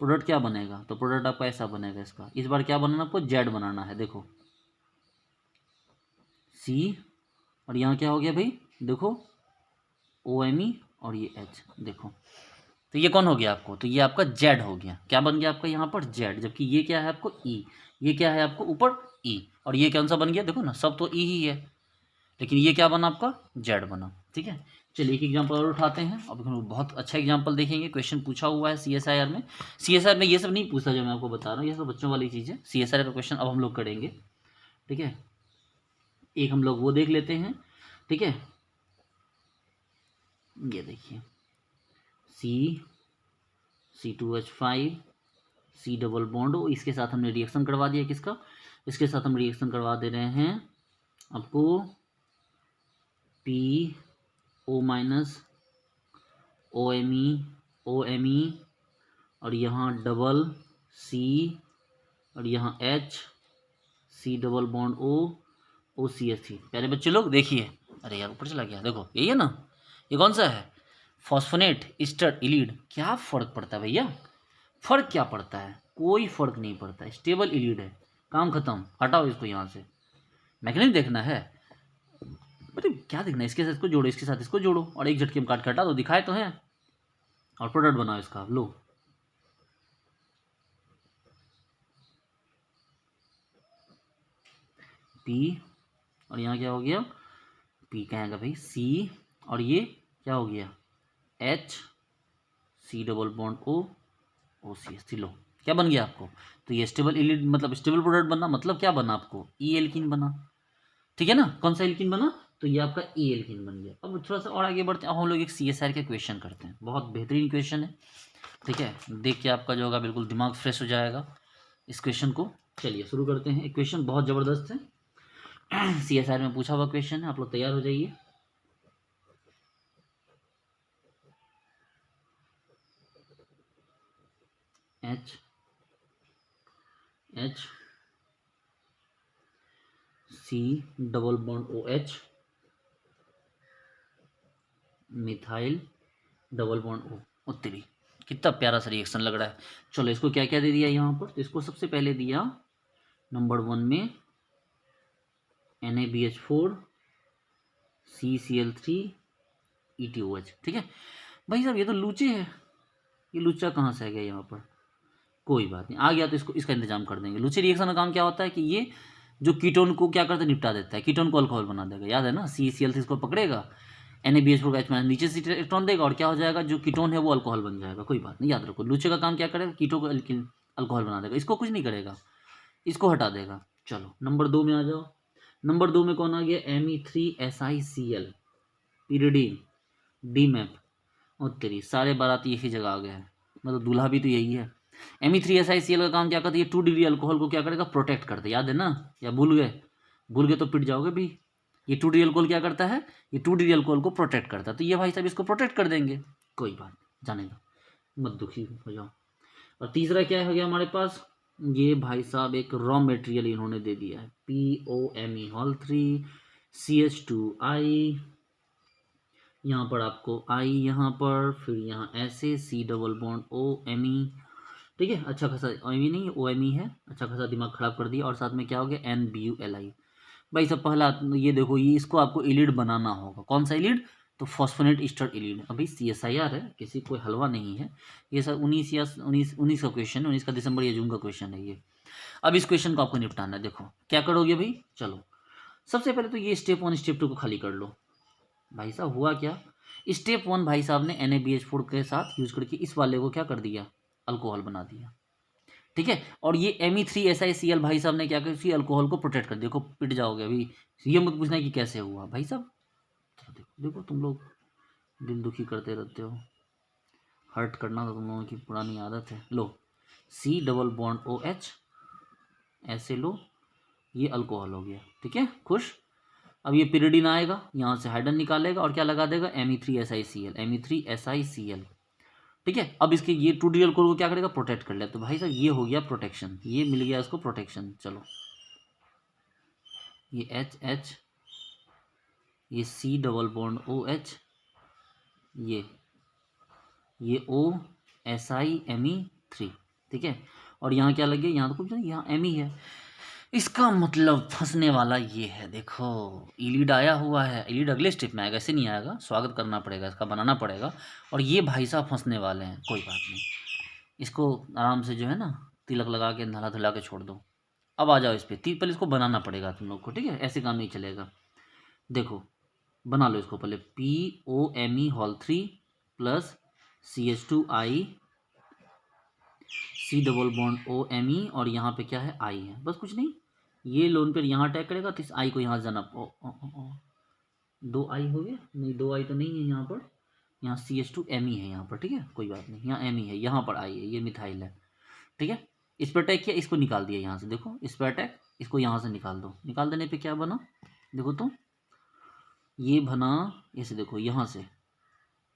प्रोडक्ट क्या बनेगा, तो प्रोडक्ट आपका ऐसा बनेगा, इसका इस बार क्या बनाना, आपको जेड बनाना है। देखो C, और यहाँ क्या हो गया भाई, देखो OMe, और ये H, देखो तो ये कौन हो गया आपको, तो ये आपका जेड हो गया, क्या बन गया आपका यहाँ पर जेड, जबकि ये क्या है आपको E, ये क्या है आपको ऊपर E, और ये कौन सा बन गया, देखो ना सब तो E ही है, लेकिन ये क्या बना आपका जेड बना। ठीक है, चलिए एक एग्जांपल और उठाते हैं, अब हम बहुत अच्छा एग्जांपल देखेंगे, क्वेश्चन पूछा हुआ है CSIR में। CSIR में ये सब नहीं पूछा जो मैं आपको बता रहा हूँ, ये सब बच्चों वाली चीज़ है। CSIR का क्वेश्चन अब हम लोग करेंगे, ठीक है, एक हम लोग वो देख लेते हैं, ठीक है, ये देखिए C2H5 C डबल बॉन्ड, इसके साथ हमने रिएक्शन करवा दिया, किसका, इसके साथ हम रिएक्शन करवा दे रहे हैं आपको PO माइनस OMe, और यहाँ डबल C, और यहाँ H, C double bond OCH3। प्यारे बच्चे लोग देखिए, अरे यार ऊपर चला गया, देखो यही है ना, ये कौन सा है, फॉस्फोनेट ईस्टर इलीड। क्या फ़र्क पड़ता है भैया, फ़र्क क्या पड़ता है, कोई फ़र्क नहीं पड़ता, स्टेबल इलीड है, काम खत्म, हटाओ इसको यहाँ से, मैकेनिज्म देखना है, मतलब क्या देखना है, इसके साथ इसको जोड़ो, इसके साथ इसको जोड़ो, और एक झटके में काट के हटा दो, दिखाए तो है, और प्रोडक्ट बनाओ इसका, लो P, और यहाँ क्या हो गया, P कहेगा भाई C, और ये क्या हो गया H, C double bond OCH, लो क्या बन गया आपको, तो ये स्टेबल इलिड मतलब स्टेबल प्रोडक्ट बना, मतलब क्या बना आपको, ई एल्किन बना, ठीक है ना, कौन सा एल्किन बना, तो ये आपका ई एल्किन बन गया। अब थोड़ा सा और आगे बढ़ते हैं, अब हम लोग एक CSIR के क्वेश्चन करते हैं, बहुत बेहतरीन क्वेश्चन है, ठीक है, देख के आपका जो होगा बिल्कुल दिमाग फ्रेश हो जाएगा इस क्वेश्चन को। चलिए शुरू करते हैं, एक क्वेश्चन बहुत ज़बरदस्त है, CSIR में पूछा हुआ क्वेश्चन है, आप लोग तैयार हो जाइए। H C double bond OH methyl double bond O उत्तरी, कितना प्यारा सा रिएक्शन लग रहा है। चलो इसको क्या क्या दे दिया यहाँ पर, तो इसको सबसे पहले दिया नंबर 1 में NaBH4 CCl3 ETOH, ठीक है भाई साहब, ये तो लूचे है, ये लूचा कहाँ से आ गया यहाँ पर, कोई बात नहीं, आ गया तो इसको इसका इंतजाम कर देंगे। लूसी रिएक्शन का काम क्या होता है कि ये जो कीटोन को क्या करता है, निपटा देता है, कीटोन को अल्कोहल बना देगा। याद है ना, CaCl3 इसको पकड़ेगा, NaBH4 का H- नीचे से इलेक्ट्रॉन देगा और क्या हो जाएगा, जो कीटोन है वो अल्कोहल बन जाएगा। कोई बात नहीं, याद रखो। लूचे का काम क्या करेगा, कीटो को अल्कोहल बना देगा, इसको कुछ नहीं करेगा, इसको हटा देगा। चलो नंबर 2 में आ जाओ। नंबर 2 में कौन आ गया, Me3SiCl, पीरिडीन, डीमैप। और तेरी सारे बाराती एक ही जगह आ गए हैं, मतलब दूल्हा भी तो यही है। Me3SiCl का काम क्या करता है, ये 2 डिग्री अल्कोहल को क्या करेगा, प्रोटेक्ट करता है। याद है ना, या भूल गए? भूल गए तो पिट जाओगे भी। ये 2 डिग्री अल्कोहल क्या करता है, ये 2 डिग्री अल्कोहल को प्रोटेक्ट करता है, तो ये भाई साहब इसको प्रोटेक्ट कर देंगे। कोई बात नहीं, जाने दो, मत दुखी हो जाओ। और तीसरा क्या हो गया हमारे पास, ये भाई साहब एक रॉ मटेरियल इन्होंने दे दिया है, POMe हॉल 3 CH2I, यहाँ पर आपको I, यहाँ पर फिर यहाँ ऐसे C डबल बॉन्ड OMe। ठीक है, अच्छा खासा OMe नहीं OMe है, अच्छा खासा दिमाग खराब कर दिया। और साथ में क्या हो गया, NBuLi। भाई सब पहला ये देखो, ये इसको आपको इलिड बनाना होगा। कौन सा इलिड, तो फॉस्फोनेट ईस्टर इलिड। अभी CSIR है, किसी कोई हलवा नहीं है ये सर। 19 या 19 का क्वेश्चन है, 19 का दिसंबर या जून का क्वेश्चन है ये। अब इस क्वेश्चन को आपको निपटाना है। देखो क्या करोगे भाई, चलो सबसे पहले तो ये स्टेप 1 स्टेप 2 को खाली कर लो। भाई साहब हुआ क्या, स्टेप 1 भाई साहब ने NaBH4 के साथ यूज करके इस वाले को क्या कर दिया, अल्कोहल बना दिया। ठीक है, और ये Me3SiCl भाई साहब ने क्या किया, इसी अल्कोहल को प्रोटेक्ट कर दिया। देखो पिट जाओगे अभी, ये मत पूछना कि कैसे हुआ भाई साहब। देखो देखो तुम लोग दिल दुखी करते रहते हो, हर्ट करना तो तुम लोगों की पुरानी आदत है। लो C डबल बॉन्ड OH, ऐसे लो, ये अल्कोहल हो गया। ठीक है, खुश। अब ये पिरिडिन आएगा, यहाँ से हाइड्रोजन निकालेगा और क्या लगा देगा, Me3SiCl। ठीक है, अब इसके ये 2 डी अल्कोहल को क्या करेगा, प्रोटेक्ट कर लिया। तो भाई साहब ये हो गया प्रोटेक्शन, ये मिल गया इसको प्रोटेक्शन। चलो ये H, ये C डबल बॉन्ड OH, ये OSiMe3। ठीक है, और यहाँ क्या लगे, यहाँ तो कुछ नहीं, यहाँ Me है। इसका मतलब फंसने वाला ये है, देखो इलीड आया हुआ है, इलीड अगले स्टेप में आएगा, ऐसे नहीं आएगा, स्वागत करना पड़ेगा, इसका बनाना पड़ेगा। और ये भाई साहब फंसने वाले हैं। कोई बात नहीं, इसको आराम से जो है ना तिलक लगा के नहला धुला के छोड़ दो। अब आ जाओ इस पर, पहले इसको बनाना पड़ेगा तुम लोग को। ठीक है, ऐसे काम नहीं चलेगा। देखो बना लो इसको पहले, POMe hall 3 plus CH2I, C double bond OMe, और यहाँ पे क्या है, I है, बस कुछ नहीं। ये लोन पर यहाँ अटैक करेगा तो इस I को यहाँ जाना, 2 I हो गया, नहीं 2 I तो नहीं है यहाँ पर, यहाँ CH2Me है यहाँ पर। ठीक है, कोई बात नहीं, यहाँ Me है, यहाँ पर I है, ये मिथाइल है। ठीक है, इस पर अटैक किया, इसको निकाल दिया यहाँ से। देखो इस पर अटैक, इसको यहाँ से निकाल दो। निकाल देने पे क्या बना, देखो तो ये बना, ऐसे देखो यहाँ से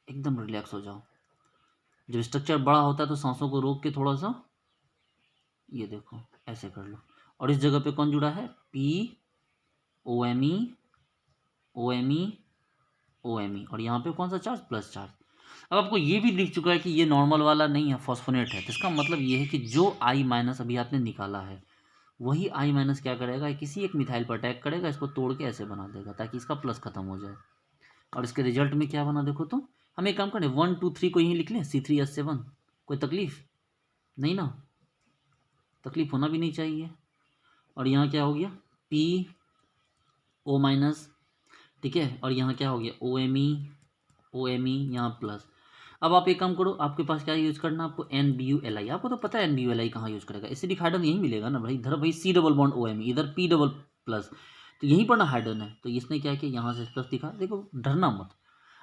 एकदम रिलैक्स हो जाओ। जब स्ट्रक्चर बड़ा होता है तो सांसों को रोक के थोड़ा सा, ये देखो ऐसे कर लो। और इस जगह पे कौन जुड़ा है, POMe OMe, और यहाँ पे कौन सा चार्ज, प्लस चार्ज। अब आपको ये भी दिख चुका है कि ये नॉर्मल वाला नहीं है, फॉस्फोनेट है। तो इसका मतलब ये है कि जो I माइनस अभी आपने निकाला है, वही I माइनस क्या करेगा, किसी एक मिथाइल पर अटैक करेगा, इसको तोड़ के ऐसे बना देगा ताकि इसका प्लस खत्म हो जाए। और इसके रिजल्ट में क्या बना, देखो तो। हम एक काम करें, 1 2 3 को यहीं लिख लें, C3H7। कोई तकलीफ नहीं ना, तकलीफ होना भी नहीं चाहिए। और यहाँ क्या हो गया, PO माइनस। ठीक है, और यहाँ क्या हो गया, OMe यहाँ प्लस। अब आप एक काम करो, आपके पास क्या यूज़ करना, आपको NBuLi। आपको तो पता है NBuLi कहाँ यूज़ करेगा, एसिडिक हाइड्रोजन यहीं मिलेगा ना भाई। इधर भाई C डबल बॉन्ड OMe, इधर P डबल प्लस, तो यहीं पर ना हाइड्रोजन है। तो इसने क्या किया, यहाँ से प्लस दिखा। देखो डरना मत,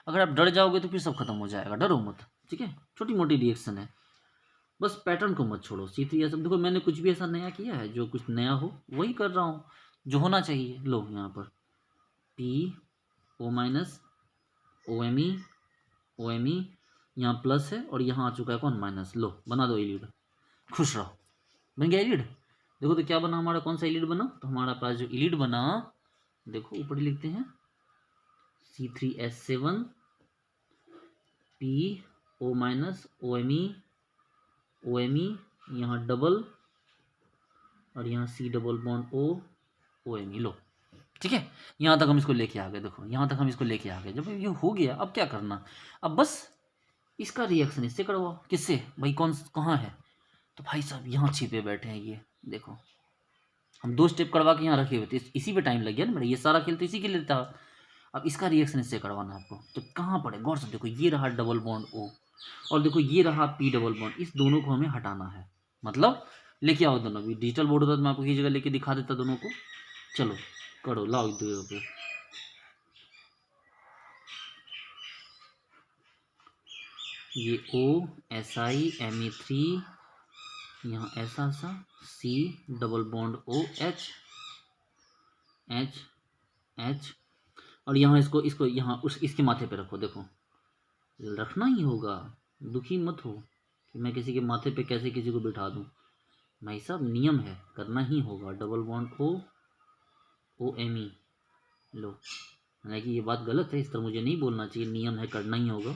अगर आप डर जाओगे तो फिर सब खत्म हो जाएगा, डरो मत। ठीक है, छोटी मोटी रिएक्शन है, बस पैटर्न को मत छोड़ो। C3 सब देखो, मैंने कुछ भी ऐसा नया किया है, जो कुछ नया हो वही कर रहा हूँ, जो होना चाहिए। लो यहाँ पर PO माइनस OMe यहाँ प्लस है, और यहाँ आ चुका है कौन, माइनस। लो बना दो इलीड, खुश रहो, बन गया इलीड। देखो तो क्या बना हमारा, कौन सा इलीड बना, तो हमारा पास जो इलीड बना, देखो ऊपर लिखते हैं, C3H7 PO माइनस OMe यहाँ डबल, और यहाँ C डबल बॉन्ड OMe। लो ठीक है, यहाँ तक हम इसको लेके आ गए। देखो यहाँ तक हम इसको लेके आ गए। जब ये हो गया, अब क्या करना, अब बस इसका रिएक्शन इससे करवाओ। किससे भाई, कौन कहाँ है, तो भाई साहब यहाँ छिपे बैठे हैं ये देखो, हम 2 स्टेप करवा के यहाँ रखे हुए थे, इसी पे टाइम लग गया ना मेरा, ये सारा खेल तो इसी के लिए था। अब इसका रिएक्शन इससे करवाना है आपको, तो कहाँ पड़े गौर से देखो, ये रहा डबल बॉन्ड O और देखो ये रहा P डबल बॉन्ड, इस दोनों को हमें हटाना है। मतलब लेके आओ दोनों, भी डिजिटल बोर्ड होता तो मैं आपको की जगह लेके दिखा देता दोनों को। चलो करो, लाओ दो पे। ये O SiMe3, यहाँ ऐसा सा C double bond OH H और यहाँ इसको यहाँ उस इसके माथे पे रखो। देखो रखना ही होगा, दुखी मत हो कि मैं किसी के माथे पे कैसे किसी को बिठा दूँ, भाई साहब नियम है, करना ही होगा। डबल बॉन्ड OMe लो, हालांकि ये बात गलत है, इस तरह मुझे नहीं बोलना चाहिए, नियम है करना ही होगा।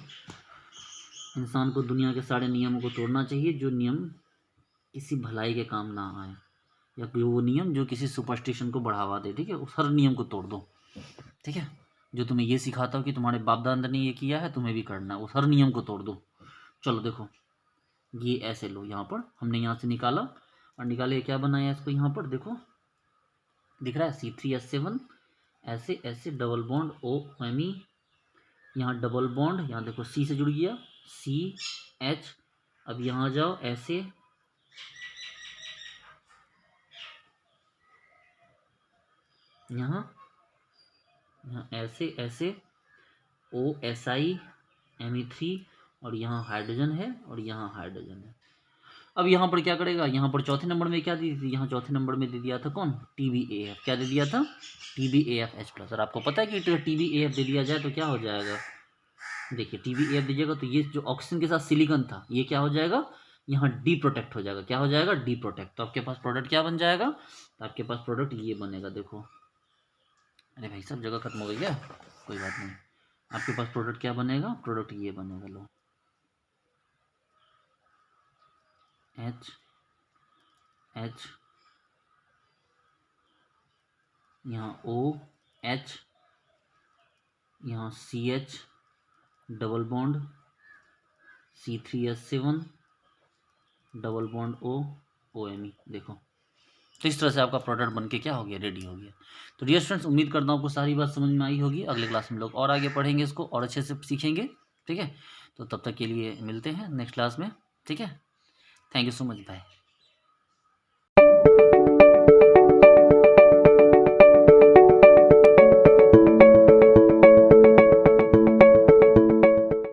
इंसान को दुनिया के सारे नियमों को तोड़ना चाहिए जो नियम किसी भलाई के काम ना आए, या वो नियम जो किसी सुपरस्टिशन को बढ़ावा दे। ठीक है, उस हर नियम को तोड़ दो। ठीक है, जो तुम्हें ये सिखाता हो कि तुम्हारे बाप दादा ने ये किया है तुम्हें भी करना है, उस हर नियम को तोड़ दो। चलो देखो ये ऐसे लो, यहाँ पर हमने यहाँ से निकाला और निकाले क्या बनाया इसको, यहाँ पर देखो दिख रहा है C3H7, ऐसे ऐसे डबल बॉन्ड OMe, यहाँ डबल बॉन्ड, यहाँ देखो C से जुड़ गया CH, अब यहाँ जाओ ऐसे, यहाँ ऐसे ऐसे OSiMe3 और यहाँ हाइड्रोजन है और यहाँ हाइड्रोजन है। अब यहाँ पर क्या करेगा, यहाँ पर चौथे नंबर में क्या दी थी, यहाँ चौथे नंबर में दे दिया था कौन, TbAF, क्या दे दिया था TbAFH+। और आपको पता है कि TbAF दे दिया जाए तो क्या हो जाएगा, देखिए TbAF दीजिएगा तो ये जो ऑक्सीजन के साथ सिलिकॉन था ये क्या हो जाएगा, यहाँ डी प्रोटेक्ट हो जाएगा। क्या हो जाएगा, डी प्रोटेक्ट। तो आपके पास प्रोडक्ट क्या बन जाएगा, तो आपके पास प्रोडक्ट ये बनेगा। देखो अरे भाई सब जगह खत्म हो गई क्या, कोई बात नहीं, आपके पास प्रोडक्ट क्या बनेगा, प्रोडक्ट ये बनेगा। लो H यहाँ OH, यहाँ CH double bond C3H7 double bond OMe। देखो तो इस तरह से आपका प्रोडक्ट बनके क्या हो गया, रेडी हो गया। तो डियर स्टूडेंट्स, उम्मीद करता हूँ आपको सारी बात समझ में आई होगी। अगले क्लास में लोग और आगे पढ़ेंगे इसको और अच्छे से सीखेंगे। ठीक है, तो तब तक के लिए मिलते हैं नेक्स्ट क्लास में। ठीक है, thank you so much, bye.